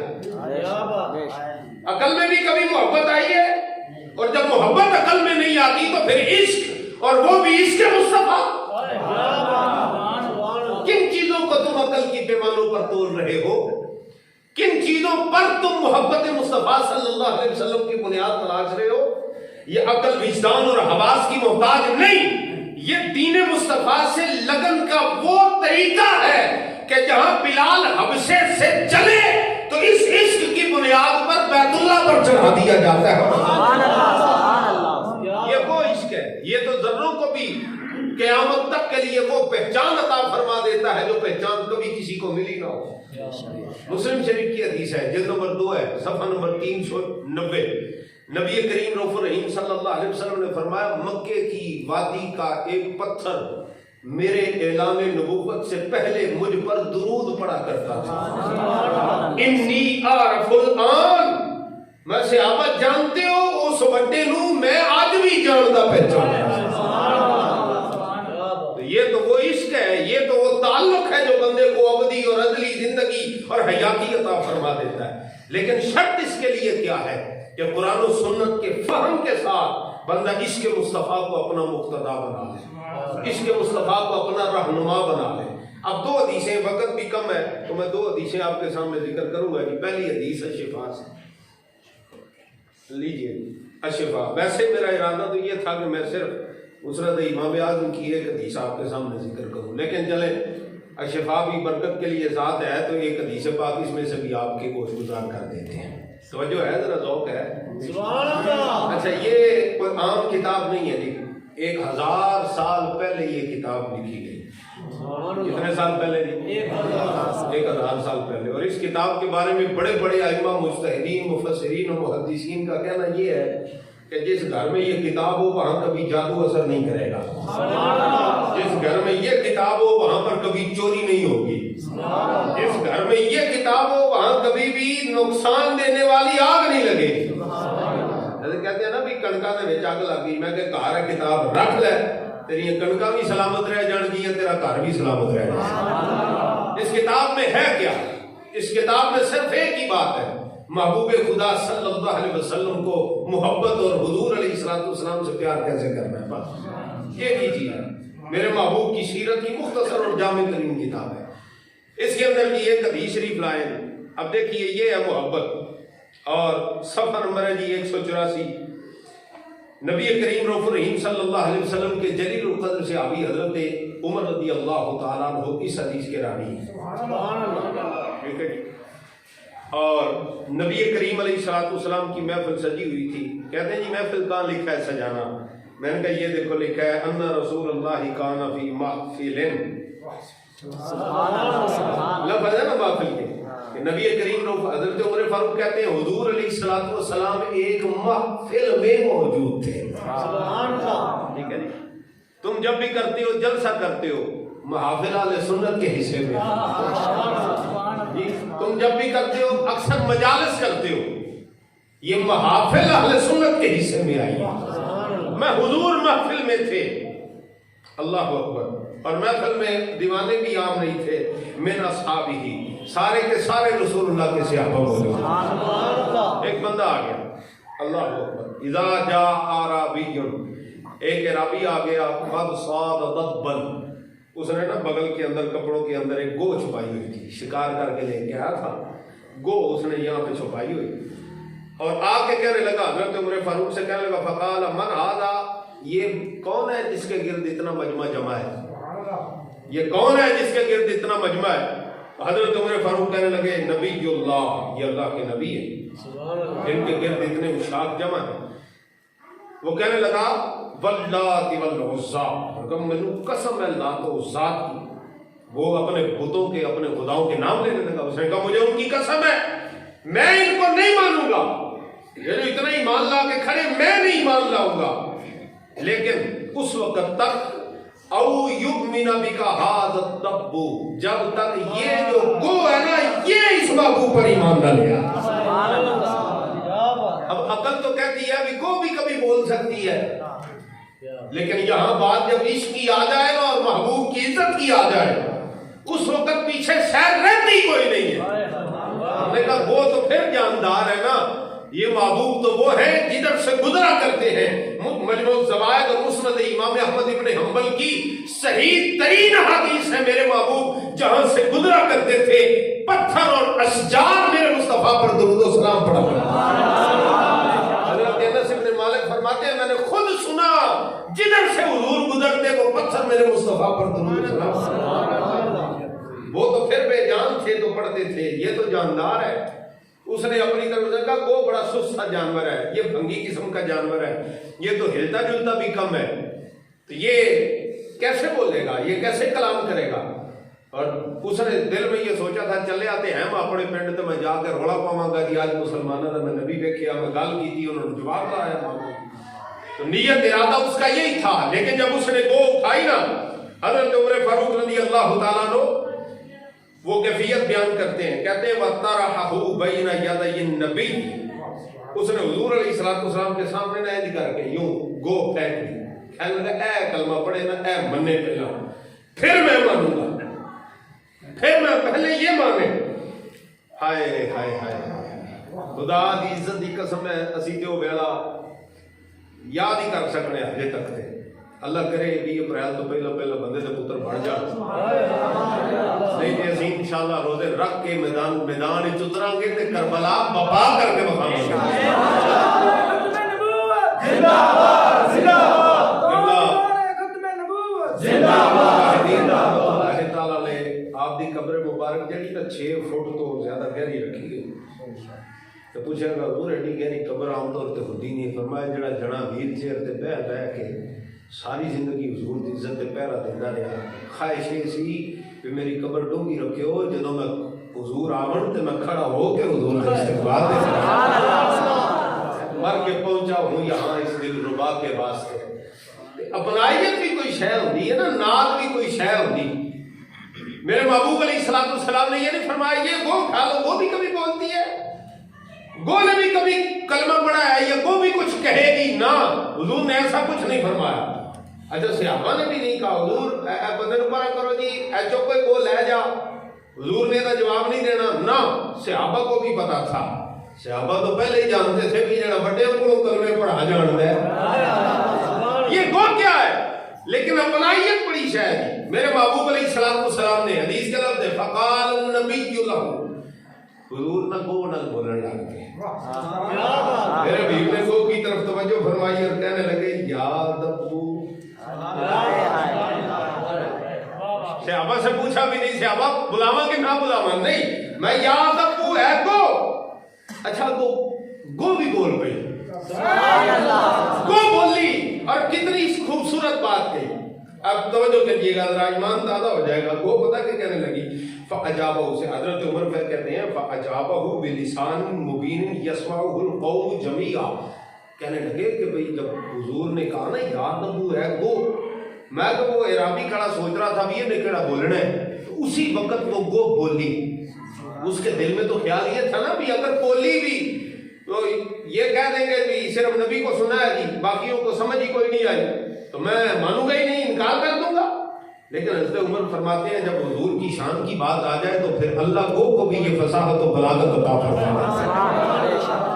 عقل میں بھی کبھی محبت آئی ہے، اور جب محبت عقل میں نہیں آتی تو پھر عشق، اور وہ بھی عشق مصطفیٰ۔ کن چیزوں کو تم عقل کی پیمانوں پر تول رہے ہو؟ کن چیزوں پر تم محبت مصطفیٰ صلی اللہ علیہ وسلم کی بنیاد تلاش رہے ہو؟ یہ عقل وجدان اور حواس کی محتاج نہیں، یہ دین مصطفیٰ سے لگن کا وہ طریقہ ہے کہ جہاں بلال حبشے سے چلے تو اس عشق کی بنیاد پر بیت اللہ پر چڑھا دیا جاتا ہے۔ یہ وہ عشق ہے، یہ تو ذروں کو بھی قیامت تک کے لیے وہ پہچان عطا فرما دیتا ہے جو پہچان کبھی کسی کو ملی نہ ہو۔ مسلم شریف کی حدیث ہے، جلد نمبر 2 ہے، صفحہ نمبر 390۔ نبی کریم رؤوف الرحیم صلی اللہ علیہ وسلم نے فرمایا مکے کی وادی کا ایک پتھر میرے اعلان نبوت سے پہلے مجھ پر درود پڑا کرتا تھا۔ انی اعرف الان، میں صحابہ جانتے ہو اس بڑے نو میں آج بھی جاندا پہچاندا۔ یہ تو وہ عشق ہے، یہ تو وہ تعلق ہے جو بندے کو ابدی اور ازلی زندگی اور حیاتی عطا فرما دیتا ہے۔ لیکن شرط اس کے لیے کیا ہے کہ قرآن و سنت کے فہم کے ساتھ بندہ عشق مصطفیٰ کو اپنا مقتدا بنا لے، عشق مصطفیٰ کو اپنا رہنما بنا لے۔ اب 2 حدیثیں، وقت بھی کم ہے تو میں 2 حدیثیں آپ کے سامنے ذکر کروں گا۔ پہلی حدیث ہے شفا سے، لیجئے اشفا۔ ویسے میرا ارادہ تو یہ تھا کہ میں صرف مسند امام اعظم کی ایک حدیث آپ کے سامنے ذکر کروں، لیکن چلیں اشفا بھی برکت کے لیے ذات ہے تو ایک حدیث پاک اس میں سے بھی آپ کے گوش گزار کر دیتے ہیں۔ توجہ ہے، ذرا ذوق ہے۔ سبحان اللہ۔ اچھا، یہ کوئی عام کتاب نہیں ہے جی، 1000 سال پہلے یہ کتاب لکھی گئی۔ کتنے سال پہلے جی؟ 1000 سال پہلے۔ اور اس کتاب کے بارے میں بڑے بڑے ائمہ، مجتہدین، مفسرین اور محدثین کا کہنا یہ ہے کہ جس گھر میں یہ کتاب ہو وہاں کبھی جادو اثر نہیں کرے گا، جس گھر میں یہ کتاب ہو وہاں پر کبھی چوری نہیں ہوگی، جس گھر میں یہ کتاب ہو وہاں کبھی بھی نقصان دینے والی آگ نہیں لگے گی۔ جیسے کہتے ہیں نا بھی کڑکا دے وچ اگ لگ گئی، میں کہ گھر ہے کتاب رکھ لے، تیری کڑکا بھی سلامت رہ جان گی ہے، تیرا گھر بھی سلامت رہ جائے گا۔ اس کتاب میں ہے کیا؟ اس کتاب میں صرف ایک ہی بات ہے، محبوب خدا صلی اللہ علیہ وسلم کو محبت اور حضور علیہ السلام سے پیار کیسے کرنا ہے، بس ایک ہی چیز ہے۔ میرے محبوب کی سیرت کی مختصر اور جامع ترین کتاب ہے۔ اس کے اندر بھی ایک حدیث شریف لائے۔ اب دیکھیے، یہ ہے محبت، اور صفحہ نمبر ہے جی 184۔ نبی کریم رؤوف الرحیم صلی اللہ علیہ وسلم کے جلیل القدر صحابی حضرت عمر رضی اللہ تعالیٰ عنہ اس حدیث کے راوی ہیں۔ ٹھیک ہے جی۔ اور نبی کریم علیہ السلام کی محفل سجی ہوئی تھی۔ کہتے ہیں جی محفل کہاں لکھا ہے سجانا؟ میں نے کہا یہ دیکھو لکھا ہے ان رسول اللہ کان فی محفل، لفظ ہے نا محفل کے، کہ نبی کریم حضرت عمر فاروق کہتے ہیں حضور علیہ السلام ایک محفل میں موجود تھے۔ ٹھیک ہے جی۔ تم جب بھی کرتے ہو جلسہ کرتے ہو محافل اہل سنت کے حصے میں، تم جب بھی کرتے ہو اکثر مجالس کرتے ہو، یہ محافل اہل سنت کے حصے میں آئی۔ میں حضور محفل میں تھے، اللہ اکبر، اور محفل میں دیوانے بھی عام نہیں تھے، من اصحابہ، سارے کے سارے رسول اللہ کے صحابہ موجود۔ ایک بندہ آ گیا، اللہ اکبر، اذا جاء اعرابی، ایک اعرابی آ گیا، قد صاد ضبا، اس نے نا بغل کے اندر کپڑوں کے اندر ایک گو چھپائی ہوئی تھی، شکار کر کے لے کے آیا تھا، گو اس نے یہاں پہ چھپائی ہوئی، اور آ کے کہنے لگا، حضرت عمر فاروق سے کہنے لگا، فقال من ھذا، یہ کون ہے جس کے گرد اتنا مجمع جمع ہے، یہ کون ہے جس کے گرد اتنا مجمع ہے؟ حضرت عمر فاروق کہنے لگے نبی اللہ، یہ اللہ کے نبی ہیں جن کے گرد اتنے اشاق جمع ہیں۔ وہ کہنے لگا واللات والعزیٰ، مجھے قسم ہے لات و عزیٰ کی، وہ اپنے بتوں کے، اپنے خداؤں کے نام لینے لگا۔ اس نے کہا مجھے ان کی قسم ہے، میں ان کو نہیں مانوں گا، یہ جو اتنا ہی مان لا کے کھڑے میں نہیں مان لاؤں گا، لیکن اس وقت تک او یؤمن بک ھذا الدب، جب تک یہ جو گو ہے نا یہ اس محبوب پر ایمان نہ لیا۔ اب عقل تو کہتی ہے بھی گو بھی کبھی بول سکتی ہے، لیکن یہاں بات جب عشق کی آ جائے نا اور محبوب کی عزت کی آ جائے، اس وقت پیچھے سیر رہتی کوئی نہیں ہے۔ ہم نے کہا وہ تو پھر جاندار ہے نا، یہ محبوب تو وہ ہے جدھر سے گزرا کرتے ہیں۔ مجموع الزوائد اور مسند امام احمد ابن حنبل کی صحیح ترین حدیث ہے، میرے محبوب جہاں سے گزرا کرتے تھے پتھر اور اشجار میرے مصطفیٰ پر درود و سلام پڑھا کرتے تھے۔ حضرت انس ابن مالک فرماتے ہیں میں نے خود سنا جدھر سے حضور گزرتے وہ پتھر میرے مصطفیٰ پر درود و سلام پڑھا۔ وہ تو پھر بے جان تھے تو پڑھتے تھے، یہ تو جاندار ہے۔ اس نے اپنی طرف سے کہا وہ بڑا سست سا جانور ہے، یہ بھنگی قسم کا جانور ہے، یہ تو ہلتا جلتا بھی کم ہے، تو یہ کیسے بولے گا، یہ کیسے کلام کرے گا؟ اور اس نے دل میں یہ سوچا تھا چلے آتے ہیں اپنے پنڈ تو میں جا کے روڑا پاواں گا کہ آج مسلمانوں نے میں نبی دیکھیا، میں گل کی تھی، انہوں نے جواب لایا، تو نیت ارادہ اس کا یہی تھا۔ لیکن جب اس نے گو اٹھائی نا، حضرت عمر فاروق رضی اللہ تعالیٰ عنہ وہ کیفیت بیان کرتے ہیں، کہتے ہیں وَطَرَحَهُ بَيْنَ يَدَيِ النَّبِيِّ، اس نے حضور علیہ السلام کے سامنے نہ انج کر کے یوں گو پھینک دی، کہنے لگا اے کلمہ پڑھے نا، اے منے پہلا، پھر میں مانوں گا، پھر میں پہلے یہ مانے۔ ہائے ہائے ہائے، خدا دی عزت دی قسم ہے اسی تے وہ ویلا یاد ہی کر سکنے ہجے تک تے اللہ کرے 20 اپریل تو پہلا بندے دے پتر بن جا نہیں تے اسی انشاءاللہ روزے رکھ کے میدان اتراں گے تے کربلا بپا کر کے بخاواں گے زندہ باد زندہ باد اللہ تعالی نے آپ دی قبر مبارک جڑی نا 6 فٹ تو زیادہ گہری رکھی گئی تو پوچھا گا حضور ایڈی گہری قبر عام طور تے ہوندی نہیں فرمایا جڑا جنا ویل چیئر تے بہ کے ساری زندگی حضور دی عزت تے پہرا دیندا رہا خواہش یہ سی کہ میری قبر ڈونگی رکھیو جدوں میں حضور آون تے میں کھڑا ہو کے حضور کا استقبال دے مر کے پہنچا ہوں یہاں اس دل ربا کے واسطے اپنائیت بھی کوئی شے ہوندی ہے نا نال بھی کوئی شے ہوندی میرے محبوب علیہ السلام نے یہ نہیں فرمایا یہ گو کھا لو وہ بھی کبھی بولتی ہے گو نے بھی کبھی کلمہ پڑھا ہے یہ گو بھی کچھ کہے گی نہ حضور نے ایسا کچھ نہیں فرمایا اچھا صحابہ نے بھی نہیں کہا حضور اے بندے نو پارا کرو جی اے جو کوئی گو لے جا حضور نے تو جواب نہیں دینا نہ صحابہ کو بھی پتا تھا صحابہ تو پہلے ہی جانتے تھے کہ جڑا بڑے کو کلمے پڑھا جاندا ہے یہ گو کیا ہے لیکن اپنائیت بڑی شے ہے میرے محبوب علیہ السلام نے حدیث کے لفظ ہے فقال النبی له حضور نہ گو نہ بولنے لگ گئے میرے حبیب نے گو کی طرف توجہ فرمائی اور کہنے لگے یا دبو صحابہ سے پوچھا بھی نہیں صحابہ بلاواں کہ نہ بلاواں نہیں میں یا دبو ہے گو اچھا گو بھی بول گئی گو بولی اور کتنی خوبصورت بات کہی اب توجہ کریے گا ذرا ایمان تازہ ہو جائے گا گو پتہ کہ کہنے لگی فاجابہ سے حضرت عمر پھر کہتے ہیں فاجابہ بلسان مبین یسمعہ القوم جمیعا کہنے لگے کہ بھئی جب حضور نے کہا نا یا نبو ہے گو میں کہ وہ عرابی کھڑا سوچ رہا تھا بھی یہ نکڑا بولنا ہے تو اسی وقت وہ گو بولی اس کے دل میں تو خیال یہ تھا نا بھی اگر بولی بھی تو یہ کہہ دیں گے بھی صرف نبی کو سنا ہے جی باقیوں کو سمجھ ہی کوئی نہیں آئی تو میں مانوں گا ہی نہیں انکار کر دوں گا لیکن حضرت عمر فرماتے ہیں جب حضور کی شان کی بات آ جائے تو پھر اللہ کو بھی یہ فصاحت و بلاغت عطا فرماتا ہے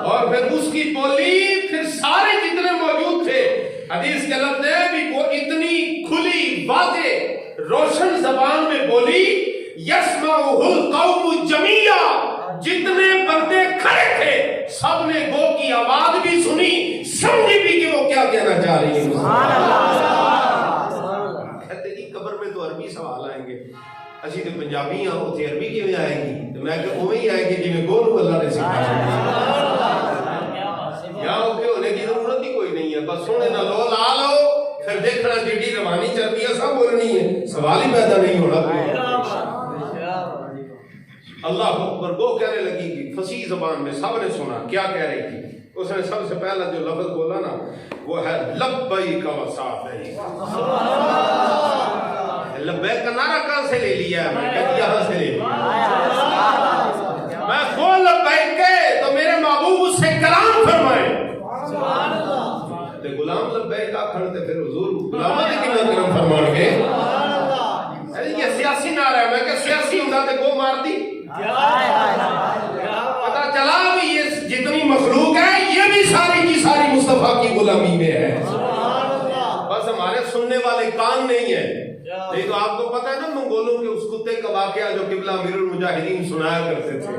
اور پھر اس کی بولی پھر سارے جتنے موجود تھے حدیث کے لفظ ہے بھی وہ اتنی کھلی واضح روشن زبان میں بولی یسمعہ القوم جمیعا جتنے بندے کھڑے تھے سب نے گو کی آواز بھی سنی سمجھی بھی کہ وہ کیا کہنا چاہ رہی ہے کہتے جی قبر میں تو عربی سوال آئیں گے اسی تو پنجابی ہیں وہ عربی کیوں آئے گی تو میں کہ اوے ہی آئے گی جی میں گولو اللہ نے سکھایا یہاں اوکے ہونے کی ضرورت ہی کوئی نہیں ہے بس سونے نہ لو لا لو پھر دیکھنا جیڈی روانی چلتی ہے سب بولنی ہے سوال ہی پیدا نہیں ہونا اللہ اکبر گو کہنے لگی کہ فصیح زبان میں سب نے سنا کیا کہہ رہی تھی اس نے سب سے پہلا جو لفظ بولا نا وہ ہے لبیک و سعدیک لبیک کا نعرہ کہاں سے لے لیا ہے میں کہتی یہاں سے لے لیا میں کھول لبیک کے تو میرے محبوب اس سے کلام فرمائے تے غلام لبیک آکھن تے پھر حضور غلامہ تے کنا کلام فرمان گے یہ سیاسی نعرہ ہے میں کہ سیاسی ہوندا تے گو مار دی پتہ چلا بھی یہ جتنی مخلوق ہے یہ بھی ساری کی ساری مصطفیٰ کی غلامی میں ہے بس ہمارے سننے والے کان نہیں ہیں نہیں تو آپ کو پتہ ہے نا منگولوں کے اس کتے کا واقعہ جو قبلہ امیر المجاہدین سنایا کرتے تھے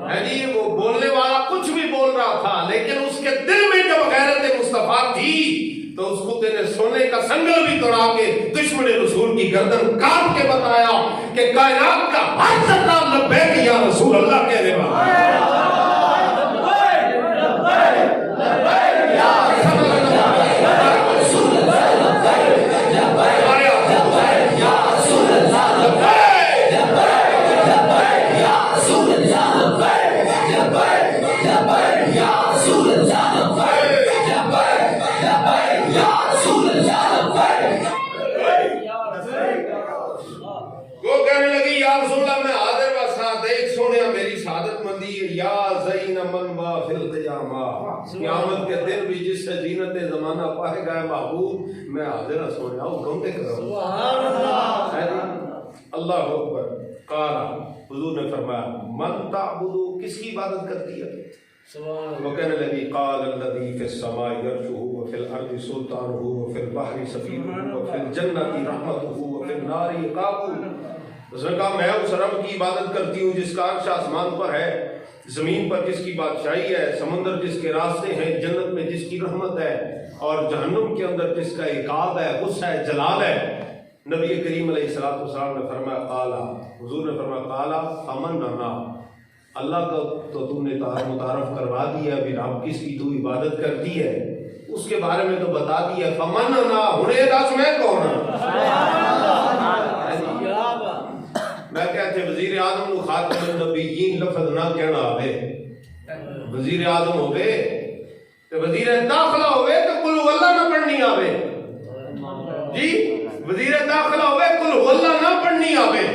ہے جی وہ بولنے والا کچھ بھی بول رہا تھا لیکن اس کے دل میں جب غیرت مصطفیٰ تھی تو اس کتے نے سونے کا سنگل بھی توڑا کے دشمن رسول کی گردن کاٹ کے بتایا کہ کائنات کا ہر ذرہ لبیک یا رسول اللہ کہنے والا قیامت کے دن بھی جس سے زینت زمانہ پائے گا محبوب میں حاضر سونے حکم دے کروں اللہ اکبر قال حضور نے فرمایا من تعبدو کس کی عبادت کرتی ہے؟ وہ کہنے لگی قال الذی فی السماء یرجوہ وفی الارض سلطانہ وفی البحر سفیرہ وفی الجنۃ رحمتہ وفی النار عقابہ. اس نے کہا میں اس رب کی عبادت کرتی ہوں جس کا عرش آسمان پر ہے، زمین پر جس کی بادشاہی ہے، سمندر جس کے راستے ہیں، جنت میں جس کی رحمت ہے اور جہنم کے اندر جس کا عقاب ہے، غصہ ہے، جلال ہے. نبی کریم علیہ السلام نے فرمایا قالا، حضور نے فرمایا قالا فمن انا، اللہ کا تو تم نے متعارف کروا دیا بھی رب کس کی تو عبادت کرتی ہے، اس کے بارے میں تو بتا دیا. فمن انا ہنے دس میں کون ہوں؟ میں کہتے وزیر اعظم کو خاتم النبیین لفظ نہ کہنا آوے، وزیر اعظم ہوئے تو وزیر داخلہ ہوئے تو قل هو اللہ نہ پڑھنی آوے جی، وزیر داخلہ ہوئے قل هو اللہ نہ پڑھنی آوے.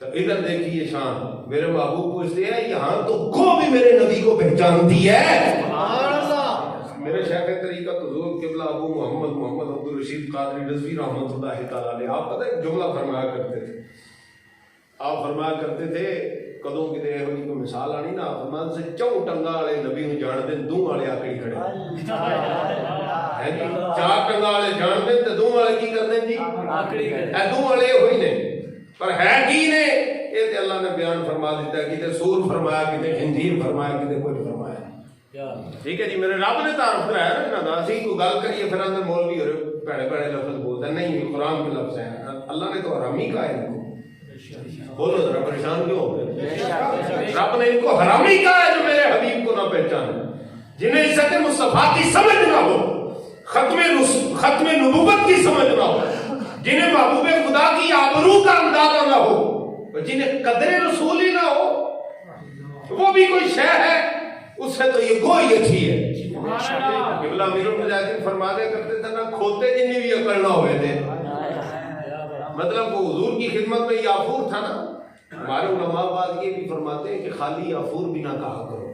تو ادھر دیکھیے شان، میرے محبوب پوچھتے ہیں یہاں تو گو بھی میرے نبی کو پہچانتی ہے. میرے شیخ طریقہ حضور قبلہ ابو محمد عبدالرشید قادری رضوی رحمۃ اللہ تعالیٰ علیہ، آپ پتہ ایک جملہ فرمایا کرتے تھے، آپ فرمایا کرتے تھے کدوں کتے یہ کوئی مثال آنی نا، فرمان سے چوں ٹنگا والے نبی نو جان دیں، دوں والے آکڑی کھڑے. چار ٹنگا والے جان دیں تو دوں والے کی کر دیں جی آکڑی کھڑے. دوں والے ہوئی نے پر ہے کی نے یہ تے اللہ نے بیان فرما دیتا ہے، کتے سور فرمایا، کتے خنزیر فرمایا، کتے کوئی فرمایا. ٹھیک ہے جی، میرے رب نے تعارف کرایا نا، اسی کو گل کریے پھر اندر مولوی ہو رہے پیڑے پیڑے لفظ بولتا ہے. نہیں قرآن کے لفظ ہیں، اللہ نے تو حرام ہی کہا ہے ان کو. بولو ذرا پریشان کیوں ہو گئے؟ رب نے ان کو حرامی کہا ہے جو میرے حبیب کو نہ پہچانے، جنہیں عزت مصطفیٰ کی سمجھ نہ ہو، ختم نبوت کی سمجھ نہ ہو، جنہیں محبوب خدا کی آبرو کا اندازہ نہ ہو، جنہیں قدر رسول ہی نہ ہو، وہ بھی کوئی شے ہے، اس سے تو یہ گوئی اچھی ہے. قبلہ امیر المجاہدین فرما دیا کرتے تھے نا کھوتے جنہیں بھی عقل نہ ہوئے تھے، مطلب وہ حضور کی خدمت میں یافور تھا نا. ہمارے علماء بعد یہ بھی فرماتے ہیں کہ خالی یافور بھی نہ کہا کرو،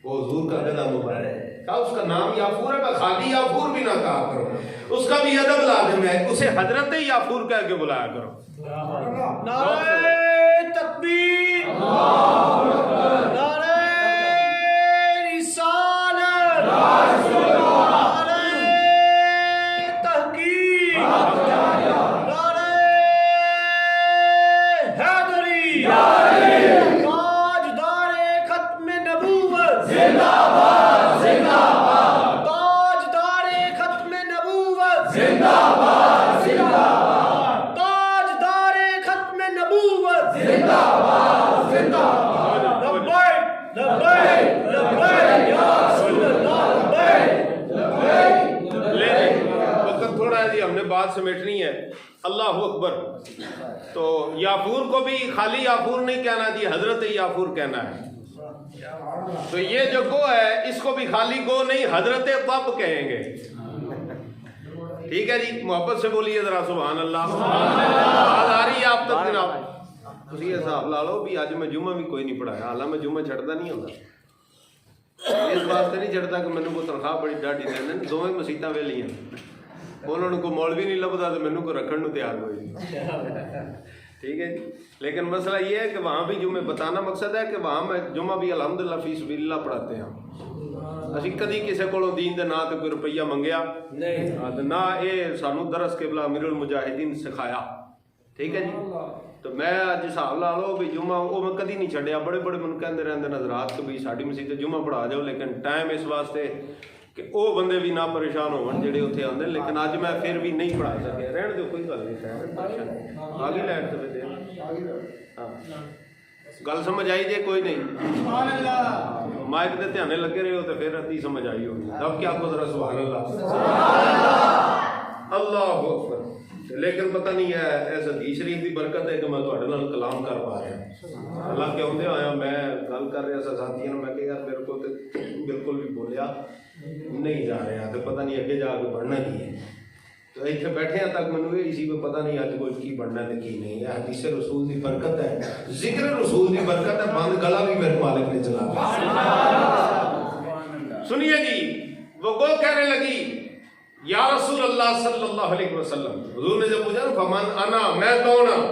وہ حضور کا گدا مبارک کہا، اس کا نام یافور ہے، خالی یافور بھی نہ کہا کرو، اس کا بھی ادب لازم ہے، اسے حضرت یافور کہہ کے بلایا کرو. نعرہ تکبیر، نعرہ رسالت، نعرہ تحقیق، نعرہ حیدری، تاجدار ختم نبوت زندہ باد، زندہ باد، تاجدار ختم نبوت زندہ باد، زندہ باد، تاجدار ختم نبوت زندہ باد، زندہ باد. لبیک لبیک لبیک یا رسول اللہ، لبیک لبیک. وقت تھوڑا ہے جی، ہم نے بات سمیٹنی ہے. اللہ اکبر. تو یافور کو بھی خالی یافور نہیں کہنا جی، حضرت یافور کہنا ہے. تو یہ جو گو ہے اس کو بھی خالی گو نہیں حضرت طب کہیں گے. ٹھیک ہے جی، محبت سے بولیے ذرا سبحان اللہ. آواز آ رہی ہے آپ تک جناب؟ تسی یہ حساب لا لو بھی اج میں جمعہ بھی کوئی نہیں پڑھایا، حالانکہ میں جمعہ چھڑتا نہیں ہوتا، اس واسطے نہیں چھڑتا کہ مینوں کو تنخواہ بڑی ڈاڈی دین، دوویں مسیتاں ویلیاں، انہوں کو مولوی نہیں لبدا تو مینوں کو رکھن نو تیار ہوئی. ٹھیک ہے جی، لیکن مسئلہ یہ ہے کہ وہاں بھی جمعے بتانا مقصد ہے کہ وہاں میں جمعہ بھی الحمدللہ فی سبیل اللہ پڑھاتے ہیں. اسی کدی کسی کو دین دے نا تے کوئی روپیہ منگیا نہیں، نہ یہ سانو درس قبلہ امیر المجاہدین سکھایا. ٹھیک ہے جی، تو میں اج حساب لا لو بھی جمعہ وہ میں کدی نہیں چھڈیا. بڑے بڑے مینوں کہندے رہندے حضرات کہ بھی ساڈی مسجد تے جمعہ پڑھا جاؤ، لیکن ٹائم اس واسطے کہ وہ بندے بھی نہ پریشان ہون جڑے اتنے آندے. لیکن اج میں پھر بھی نہیں پڑھا سکیا. رہن دو کوئی گل نہیں، آ گئی لائٹ تے دے. ہاں گل سمجھ آئی جے؟ کوئی نہیں. مائک دے دھیانے لگے رہے ہو تو پھر ادھی سمجھ آئی ہوگی. اب کیا کو ذرا سبحان اللہ، اللہ اکبر. لیکن پتہ نہیں ہے اس حدیث شریف کی برکت ہے کہ میں تہاڈے نال کلام کر پا رہا. اللہ کے آدھے آیا میں گل کر رہا سا ساتھیوں، میں کہ یار میرے کو تو بالکل بھی بولیا نہیں جا رہا، تو پتہ نہیں اگے جا کے بڑھنا کی ہے. تو اتنے بیٹھے ہیں تک مینوں یہ اسی کو پتہ نہیں اج کوئی کی بڑھنا ہے کی نہیں. یہ حدیث رسول کی برکت ہے، ذکر رسول کی برکت ہے. بند گلا بھی میرے مالک نے چلا دیا. سنیے جی، وہ گو کہنے لگی یا رسول اللہ صلی اللہ علیہ وسلم. حضور نے جب پوچھا نا فمن انا، میں کون ہوں؟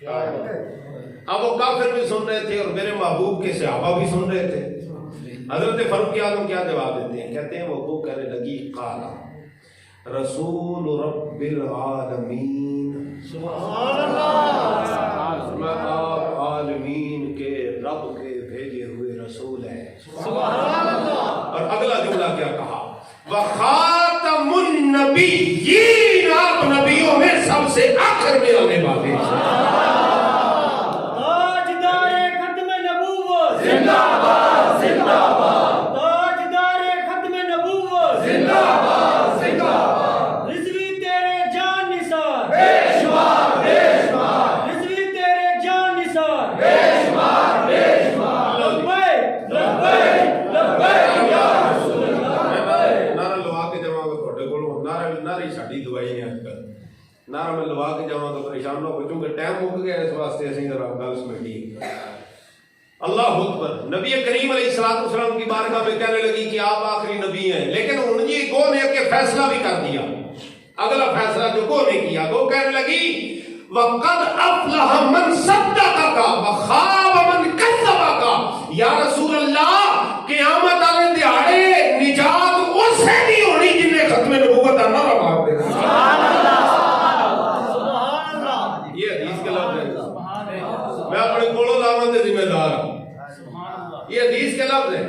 اب وہ کافر بھی سن رہے تھے اور میرے محبوب کے صحابہ بھی سن رہے تھے. حضرت فاروق اعظم کیا جواب دیتے ہیں؟ کہتے ہیں وہ کہنے لگی قال رسول رب العالمین، سبحان اللہ، میں آپ عالمین کے رب کے بھیجے ہوئے رسول ہیں. سبحان اللہ. اور اگلا جملہ کیا کہا؟ وخاتم النبیین، آپ نبیوں میں سب سے آخر میں آنے والے ہیں. تاجدار ختم نبوت زندہ باد زندہ باد، تاجدار ختم نبوت زندہ باد زندہ باد، رضوی تیرے جان نثار، بے شمار بے شمار، رضوی تیرے جان نثار، بے شمار بے شمار. لبیک لبیک لبیک یا رسول اللہ. نعرہ لوا کے جاواں گا تھوڑے کولوں، نعرہ ساڈی دوائی نے اج کل. نعرہ میں لوا کے جاواں گا پریشان نہ ہو، کیونکہ ٹائم مک گیا، اس واسطے اسی ذرا گل سمیٹی. اللہ اکبر. نبی کریم علیہ الصلوۃ والسلام کی بارگاہ میں کہنے لگی کہ آپ آخری نبی ہیں، لیکن انہوں نے گو نے کہ فیصلہ بھی کر دیا. اگلا فیصلہ جو گو نے کیا، گو کہنے لگی وَقَدْ أَفْلَحَ مَنْ صَدَّقَكَ وَخَابَ مَنْ كَذَّبَكَ. یا رسول اللہ، قیامت والے دیہاڑے نجات اس سے نہیں ہونی جن نے ختم نبوت کا نعرہ مار دیا. سبحان اللہ. یہ حدیث کے لفظ ہیں، میں اپنے کولوں لاون دے ذمہ دار ہوں. یہ حدیث کے لفظ ہیں.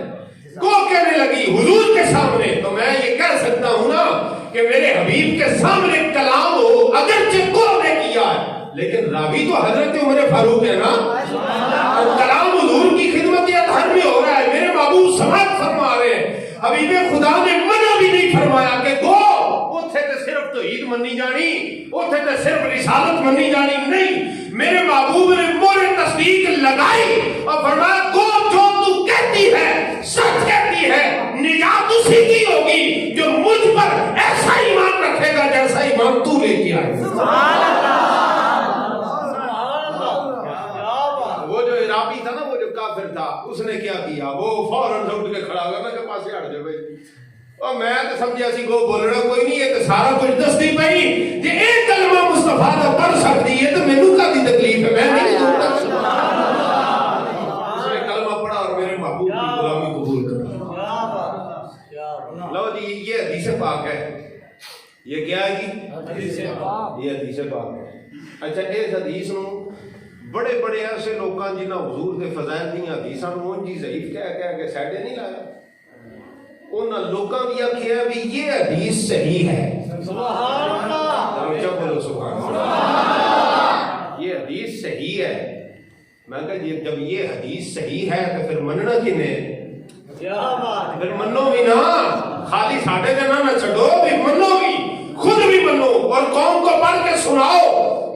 کو کہنے لگی حضور کے سامنے، تو میں یہ کہہ سکتا ہوں نا کہ میرے حبیب کے سامنے کلام ہو، اگرچہ کو نے کیا ہے لیکن راوی تو حضرت عمر فاروق ہے نا. اور کلام حضور کی خدمت اطہر میں ہو رہا ہے، میرے محبوب سماعت فرما رہے ہیں. حبیب خدا نے منع بھی نہیں فرمایا کہ گو اوتھے تے صرف توحید منی جانی، اوتھے تے صرف رسالت منی جانی نہیں. میرے محبوب نے مہر تصدیق لگائی اور فرمایا گو جو تو کہتی ہے سچ کہتی ہے، نجات اسی کی ہوگی جو مجھ پر ایسا ایمان رکھے گا جیسا ایمان تو لے کے آئے. سبحان اللہ، سبحان اللہ. کیا بات. وہ جو عرابی تھا نا، وہ جو کافر تھا، اس نے کیا کیا؟ وہ فوراً اٹھ کے کھڑا ہو گیا. میں کہ پاسے ہٹ جا بھائی. اور میں تو سمجھا سی گو بولنا کوئی نہیں ہے، تو سارا کچھ دستی پئی جی ایک کلمہ مصطفیٰ دا پڑھ سکتی ہے تو مینوں کافی تکلیف ہے. میں نہیں جوڑتا. اس نے کلمہ پڑھا اور میرے محبوب کی غلامی قبول کر لی. کیا بات. کیا بات. لو جی، یہ حدیث پاک ہے. یہ کیا ہے جی؟ حدیث پاک. یہ حدیث پاک ہے. اچھا، اس حدیث نو بڑے بڑے ایسے لوگاں جنہاں حضور دے فضائل دیاں حدیثاں نو اونجی ضعیف کہہ کے سائڈے نہیں لایا. انہاں لوگاں بھی آکھیا بھی یہ حدیث صحیح ہے. سبحان اللہ. اونچا بولو سبحان اللہ. یہ حدیث صحیح ہے. میں کہا جب یہ حدیث صحیح ہے تو پھر مننا کنے؟ کیا بات. پھر منو بھی نا، خالی ساڈے تے نہ چھڈو، بھی منو بھی، خود بھی منو اور قوم کو پڑھ کے سناؤ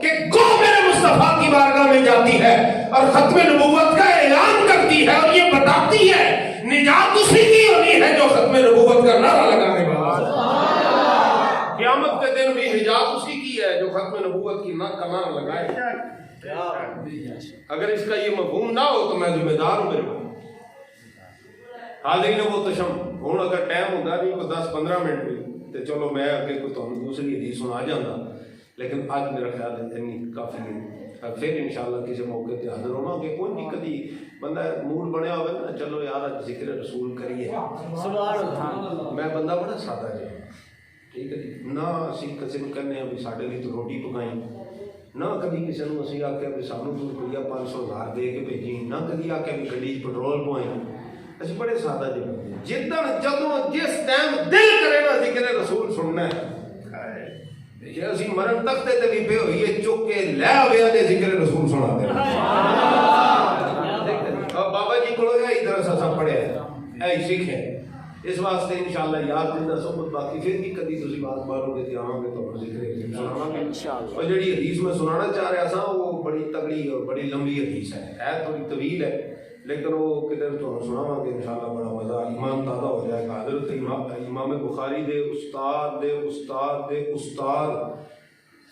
کہ گو میرے مصطفیٰ کی بارگاہ میں جاتی ہے اور ختم نبوت کا اعلان کرتی ہے اور یہ بتاتی ہے نجات اسی کی ہونی ہے جو ختم نبوت کا نعرہ لگانے والا. قیامت کے دن بھی نجات اسی کی ہے جو ختم نبوت کی کا نعرہ لگائے. اگر اس کا یہ مفہوم نہ ہو تو میں ذمہ دار ہوں. میرے حاضرین وہ تشم ہوں، اگر ٹائم ہوتا نہیں کوئی 10-15 منٹ بھی تو چلو میں اگے کوئی تمہیں دوسری حدیث سنا جانا، لیکن آج میرا خیال ہے اتنی کافی ہے. پھر انشاءاللہ کسی موقع پہ حاضر ہونا کہ کوئی بھی کبھی بندہ موڈ بنیا ہوئے نا، چلو یار ذکر رسول کریے. سبحان اللہ. میں بندہ بڑا سادہ جی، ٹھیک ہے جی. نہ اسی کسی کو کہنے ہیں بھی ساڈے لیے تو روٹی پکائی، نہ کبھی کسی کو اسی آخیا بھی سانوں تو روپیہ 500,000 دے کے بھیجی، نہ کبھی آخیا بھی گڈی پٹرول پوائیں. اسی بڑے سادہ جی بندے. جدن جدوں جس ٹائم دل کرے نا ذکر رسول سننا ہے، کہ اسی مرن تک تے بھی پہ ہوئیے چک کے لے ہویا دے ذکر رسول سنا دے. بابا جی کو ادھر سا پڑھے اے سیکھے. اس واسطے انشاءاللہ یاد دینا صحبت باقی پھر بھی کبھی تسی بات مارو گے تے آواں گے تو ذکر سناواں گے انشاءاللہ. اور جڑی حدیث میں سنانا چاہ رہا سا وہ بڑی تگڑی اور بڑی لمبی حدیث ہے تھوڑی طویل ہے، لیکن وہ کدھر تو سناواں گے انشاءاللہ. بڑا مزہ، ایمان تازہ ہو جائے گا. حضرت امام بخاری دے استاد دے استاد دے استاد،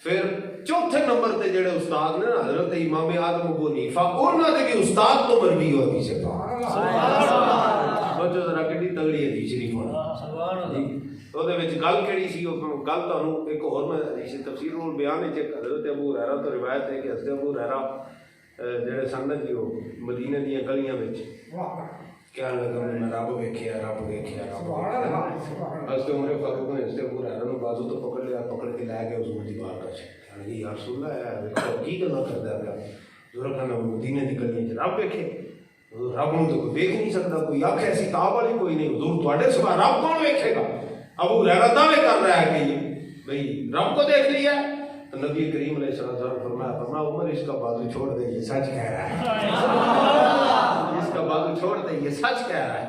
پھر چوتھے نمبر تے جڑے استاد نے نا حضرت امام اعظم ابو حنیفہ، انہاں دے بھی استاد تو مروی ہو حدیث پاک. سبحان اللہ. سوچو ذرا کتنی تگڑی حدیث شریف ہونا. سبحان اللہ. ਉਹਦੇ ਵਿੱਚ ਗੱਲ ਕਿਹੜੀ ਸੀ? ਉਹ ਗੱਲ ਤੁਹਾਨੂੰ ਇੱਕ ਹੋਰ ਮੈਂ ਇਸ ਤਫਸੀਰ ਨੂੰ ਬਿਆਨ ਵਿੱਚ ਹਜ਼ਰਤ ਅਬੂ ਹੁਰੈਰਾ ਤੋਂ ਰਿਵਾਇਤ ਹੈ ਕਿ ਹਜ਼ਰਤ ਅਬੂ ਹੁਰੈਰਾ ਜਿਹੜੇ ਸਨ ਜੀ ਉਹ ਮਦੀਨੇ ਦੀਆਂ ਗਲੀਆਂ ਵਿੱਚ ਕਹਿਣ ਲੱਗਾ ਮੈਂ ਰੱਬ ਵੇਖਿਆ ਰੱਬ ਵੇਖਿਆ ਰੱਬ। ਹਜ਼ਰਤ ਉਮਰ ਫਾਰੂਕ ਨੇ ਹਜ਼ਰਤ ਅਬੂ ਹੁਰੈਰਾ ਨੂੰ ਬਾਜ਼ੂ ਤੋਂ ਪਕੜ ਲਿਆ, پکڑ کے لے گئے اس کو دیوار کا کہنے لگے یا رسول اللہ ہے کی گلا کرتا ہے ضرور کہنا مدینے کی گلیاں چ رب ویکھے رب نوں تو کوئی دیکھ نہیں سکتا، کوئی اکھ ایسی تاب والی کوئی نہیں، حضور تواڈے سوا رب کون ویکھے گا؟ ابو ہریرہ دعوے کر رہا ہے کہ بھئی رب کو دیکھ لیا ہے۔ تو نبی کریم علیہ الصلوۃ والسلام فرمایا عمر اس کا بازو چھوڑ دے، یہ سچ کہہ رہا ہے، اس کا بازو چھوڑ دے، یہ سچ کہہ رہا ہے۔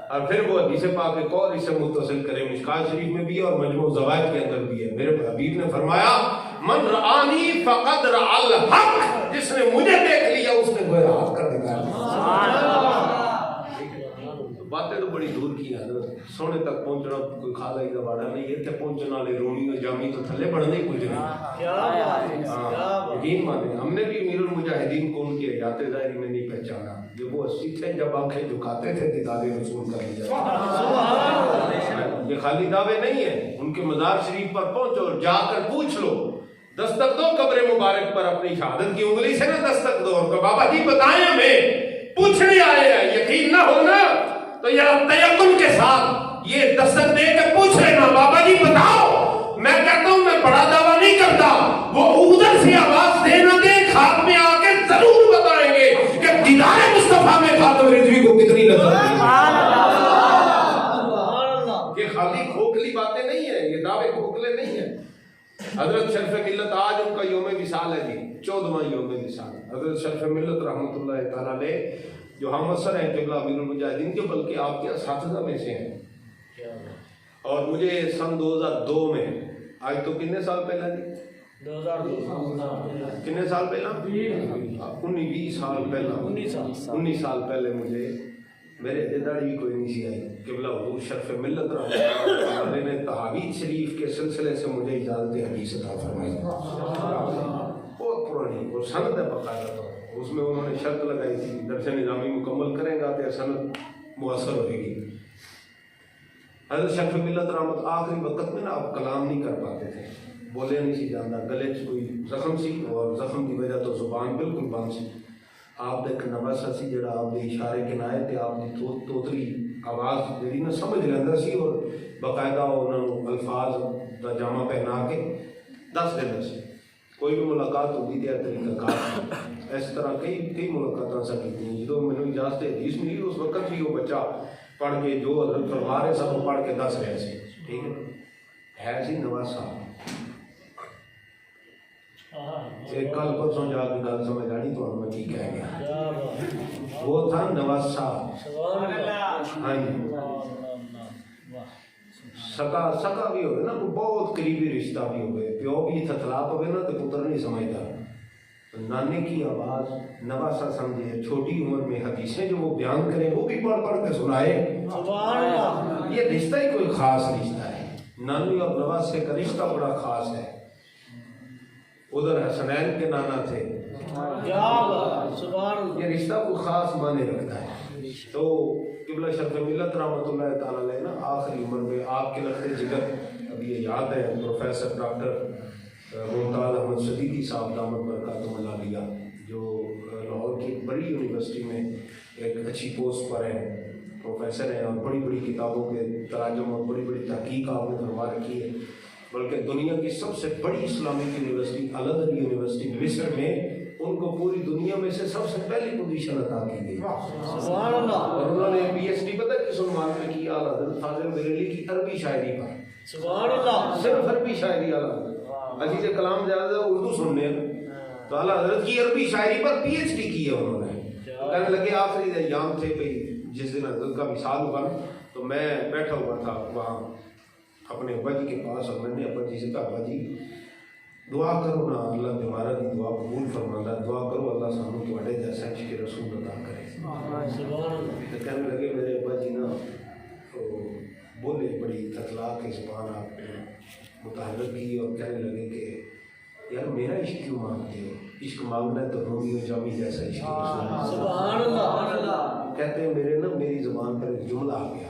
اور پھر وہ حدیث پاک ایک اور اسے متصل کرے، مشکوٰۃ شریف میں بھی ہے اور مجموع الزوائد کے اندر بھی ہے۔ میرے حبیب نے فرمایا من رآنی فقد رأى الحق، جس نے مجھے دیکھ لیا اس نے گویا حق کا دکھا دیا۔ باتیں تو بڑی دور کی حضرت، سونے تک پہنچنا کوئی کھادا ہی دباڑا نہیں، یہ تھے پہنچنے والے رومی اور جامی تو تھلے بڑھنے ہی کچھ نہیں۔ یقین مانیں ہم نے بھی امیر المجاہدین کو ان کی حیات ظاہری میں نہیں پہچانا، جب وہ 80 تھے جب آنکھیں جھکاتے تھے دیدار رسول کا لیا۔ یہ خالی دعوے نہیں ہیں، ان کے مزار شریف پر پہنچو اور جا کر پوچھ لو، دستک دو قبر مبارک پر اپنی شہادت کی انگلی سے نہ دستک دو اور کہ بابا جی بتائیں ہمیں، پوچھنے آئے ہیں، یقین نہ ہونا تو یا تیقن کے ساتھ یہ دستک دے کے پوچھ لینا بابا جی بتاؤ۔ میں کہتا ہوں میں بڑا دعویٰ نہیں کرتا، وہ ادھر سے آواز دینا دے خاک میں آ کے ضرور بتائیں گے کہ دیدار مصطفیٰ میں خاتم رضوی کو کتنی لذت ہے۔ یہ خالی کھوکھلی باتیں نہیں ہیں، یہ دعوے کھوکھلے نہیں ہیں۔ حضرت شرف ملت آج ان کا یوم وصال ہے جی، 14واں یوم وصال۔ حضرت شرف ملت رحمۃ اللہ تعالیٰ علیہ جو ہم اثر ہیں قبلہ امیر المجاہدین کے، بلکہ آپ کے اساتذہ میں سے ہیں، اور مجھے سن 2002 میں، آج تو کتنے سال پہلا جی؟ 2002 کتنے سال پہلا؟ 19 سال پہلا، 19 سال پہلے مجھے میرے داڑھی بھی کوئی نہیں سی آئی، قبلہ حضور شرف ملت رحمۃ اللہ علیہ نے تحابیت شریف کے سلسلے سے مجھے اجازت حدیث عطا فرمائی، بہت پرانی، اور سند ہے باقاعدہ، اس میں انہوں نے شرط لگائی تھی درس نظامی مکمل کریں گا تو سند مؤثر ہوئے گی۔ حضرت شرف ملت رحمت آخری وقت میں نا آپ کلام نہیں کر پاتے تھے، بولے نہیں سی جانا، گلے کوئی زخم سی اور زخم کی وجہ تو زبان بالکل بند سی۔ آپ دے ایک نواسا سی جڑا آپ دے اشارے کے نائے تے آپ دی توتری آواز جڑی نا سمجھ لیندہ سی اور باقاعدہ انہوں نے الفاظ دا جامع پہنا کے دس دینا سی۔ کوئی بھی ملاقات ہوتی تھی طریقہ کار اس طرح کئی ملاقاتاں سا کی تھیں۔ جدو میں نے اجازت حدیث ملی اس وقت بھی وہ بچہ پڑھ کے جو حضرت فرما رہے سب وہ پڑھ کے دس رہے سی، ٹھیک ہے سی نواسا۔ ایک کل پرسوں جا کے گل سمجھ آنی تو میں کی کہہ گیا، وہ تھا نواسا، ہاں جی سکا بھی ہوئے نا، بہت قریبی رشتہ بھی ہوئے، پیو بھی تھتلا پوے نا تو پتر نہیں سمجھتا۔ نانے کی آواز نواسا سمجھے، چھوٹی عمر میں حدیثیں جو وہ بیان کریں وہ بھی پڑھ پڑھ کے سنائے۔ یہ رشتہ ہی کوئی خاص رشتہ ہے، نانی اور نواسے کا رشتہ بڑا خاص ہے۔ ادھر حسنین کے نانا تھے، یہ رشتہ کوئی خاص معنی رکھتا ہے۔ تو قبلہ شرف ملت رحمۃ اللہ تعالیٰ علیہ نا آخری عمر میں آپ کے لخت جگر، ابھی یہ یاد ہے پروفیسر ڈاکٹر ممتاز احمد صدیقی صاحب دامت برکاتہم اللہ علیہ، جو لاہور کی بڑی یونیورسٹی میں ایک اچھی پوسٹ پر ہیں، پروفیسر ہیں اور بڑی بڑی کتابوں کے تراجم اور بڑی بڑی تحقیق آپ نے فرما رکھی ہے، بلکہ دنیا کی سب سے بڑی اسلامک یونیورسٹی الازہر یونیورسٹی مصر میں ان کو پوری دنیا میں سے سب سے پہلی پوزیشن عطا کی گئی، اور انہوں نے پی ایچ ڈی پتہ کس عنوان پہ کی؟ اعلیٰ حضرت فاضل بریلوی کی عربی شاعری پر، صرف عربی شاعری۔ اعلیٰ حضرت عزیز کلام زیادہ اردو سننے ہیں تو اعلیٰ حضرت کی عربی شاعری پر پی ایچ ڈی کی ہے انہوں نے۔ کہنے لگے آخری ایام تھے بھائی جس دن حضرت کا وصال ہوا تو میں بیٹھا ہوا تھا وہاں اپنے ابا جی کے پاس، اور میں نے ابا جی سے کہا ابا جی دعا کرو نا اللہ تمہارا دی دعا قبول فرماتا، دعا کرو اللہ سانو تواڈے جیسا عشق رسول عطا کرے۔ تو کہنے لگے میرے ابا جی نا بولے بڑی تتلا کے زبان آپ نے متحرک کی اور کہنے لگے کہ یار میرا عشق کیوں مانگتے ہو؟ عشق مانگنا ہے تو رومی و جامی جیسا عشق رسول۔ کہتے ہیں میری زبان پر ایک جملہ آ گیا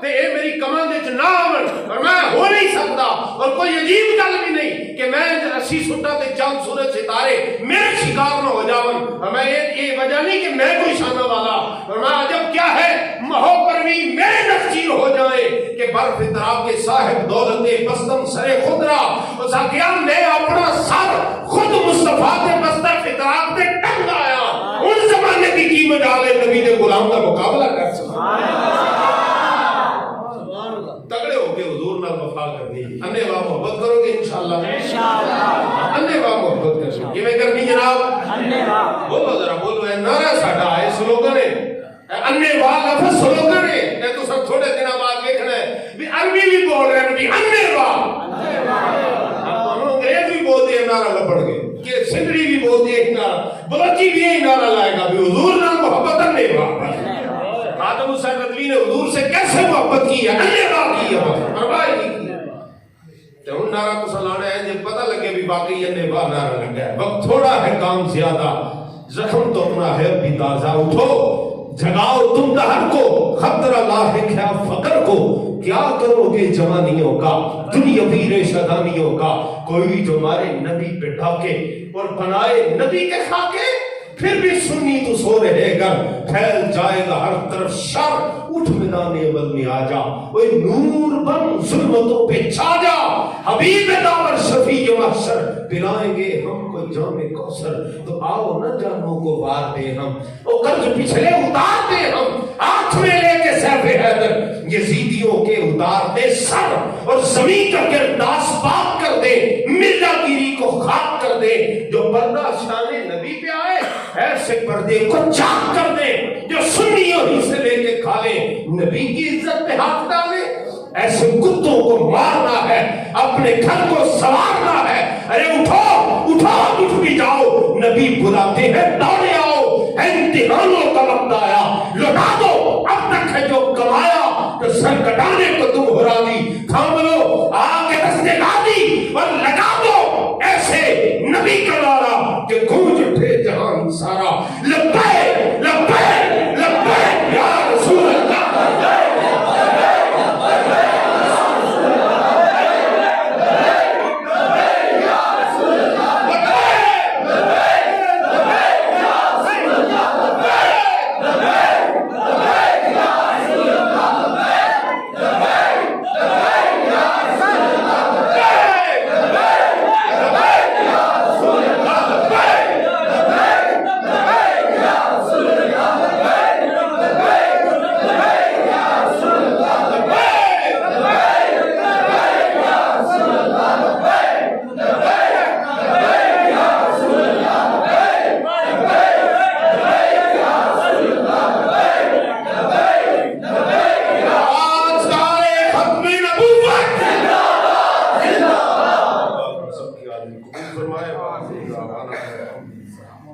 تے اے میری کمان دے چ نہ آون اور میں ہو نہیں سکتا اور کوئی عجیب گل بھی نہیں کہ میں رسی سٹا تے چاند سورج ستارے میرے شکار نہ ہو جاون اور میں یہ وجہ نہیں کہ میں کوئی شانہ والا اور میں عجب کیا ہے مہو پروی میرے نفسیر ہو جائے کہ برف اطراف کے صاحب دولت بستم سرے خدرا اور ساکیہ میں اپنا سر خود مصطفیٰ کے بستر اطراف تے ٹنگ آیا ان زمانے کی مجال نبی دے غلام کا مقابلہ کر سکتا تگڑے ہو کے حضور نال وفا کرنی انے واہ محبت کرو گے انشاءاللہ انے واہ محبت کرو گے کیویں کرنی جناب انے واہ بولو ذرا بولو اے نعرہ ساڈا ہے سلوگن ہے انے واہ لفظ سلوگن ہے اے تو سب تھوڑے دنوں بعد دیکھنا ہے بھی عربی بھی بول رہے ہیں بھی انے واہ انگریز بھی بول دے نعرہ لپڑ گئے کہ سندری بھی بول دے نعرہ بلوچی بھی یہی نعرہ لائے گا بھی حضور نال محبت انے واہ خاتم حسین ندوی نے حضور سے کیسے محبت کی ہے اللہ کا کی ہے پرواہ نہیں کی تے ہن نعرہ تو سلانا ہے جب پتہ لگے بھی باقی یہ با نعرہ لگا ہے وقت تھوڑا ہے کام زیادہ زخم تو اپنا ہے بھی تازہ اٹھو جگاؤ تم دہر کو خطرہ لاحق ہے فقر کو کیا کرو گے جوانیوں کا دنیاوی ریشہ دانیوں کا کوئی جو مارے نبی پہ ڈھاکے اور بنائے نبی کے خاکے پھر بھی سنی تو سو رہے گا پھیل جائے گا ہر طرف شر اٹھ میدان عمل میں آ جا وہ نور بن ظلمتوں پہ چھا جا حبیب داور شفیع محشر پلائیں گے ہم کو جام کوثر تو آؤ نہ جانوں کو وار دے ہم او قرض پچھلے اتار دے ہم ہاتھ میں لے کے سیف حیدر یزیدیوں کے اتار دے سر اور زمین کا گرداس پاک کر دے مرزا گیری کو خاک کر دے جو پردہ شان نبی پہ آئے ایسے پردے کو چاک کر دے جو سنیوں ہی سے لے کے کھا لے نبی کی عزت پہ ہاتھ ڈالے ایسے کتوں کو مارنا ہے اپنے گھر کو سوارنا ہے ارے اٹھو اٹھو اٹھ بھی جاؤ نبی بلاتے ہیں دوڑے آؤ امتحانوں کا وقت آیا لوٹا دو اب تک ہے جو کمایا تو سر کٹانے کو تم ہو راضی تھام لو آگے دستے گادی اور لگا دو ایسے نبی کا نعرہ کہ گونج اٹھے جہان سارا لبیک لبیک لبیک یا رسول اللہ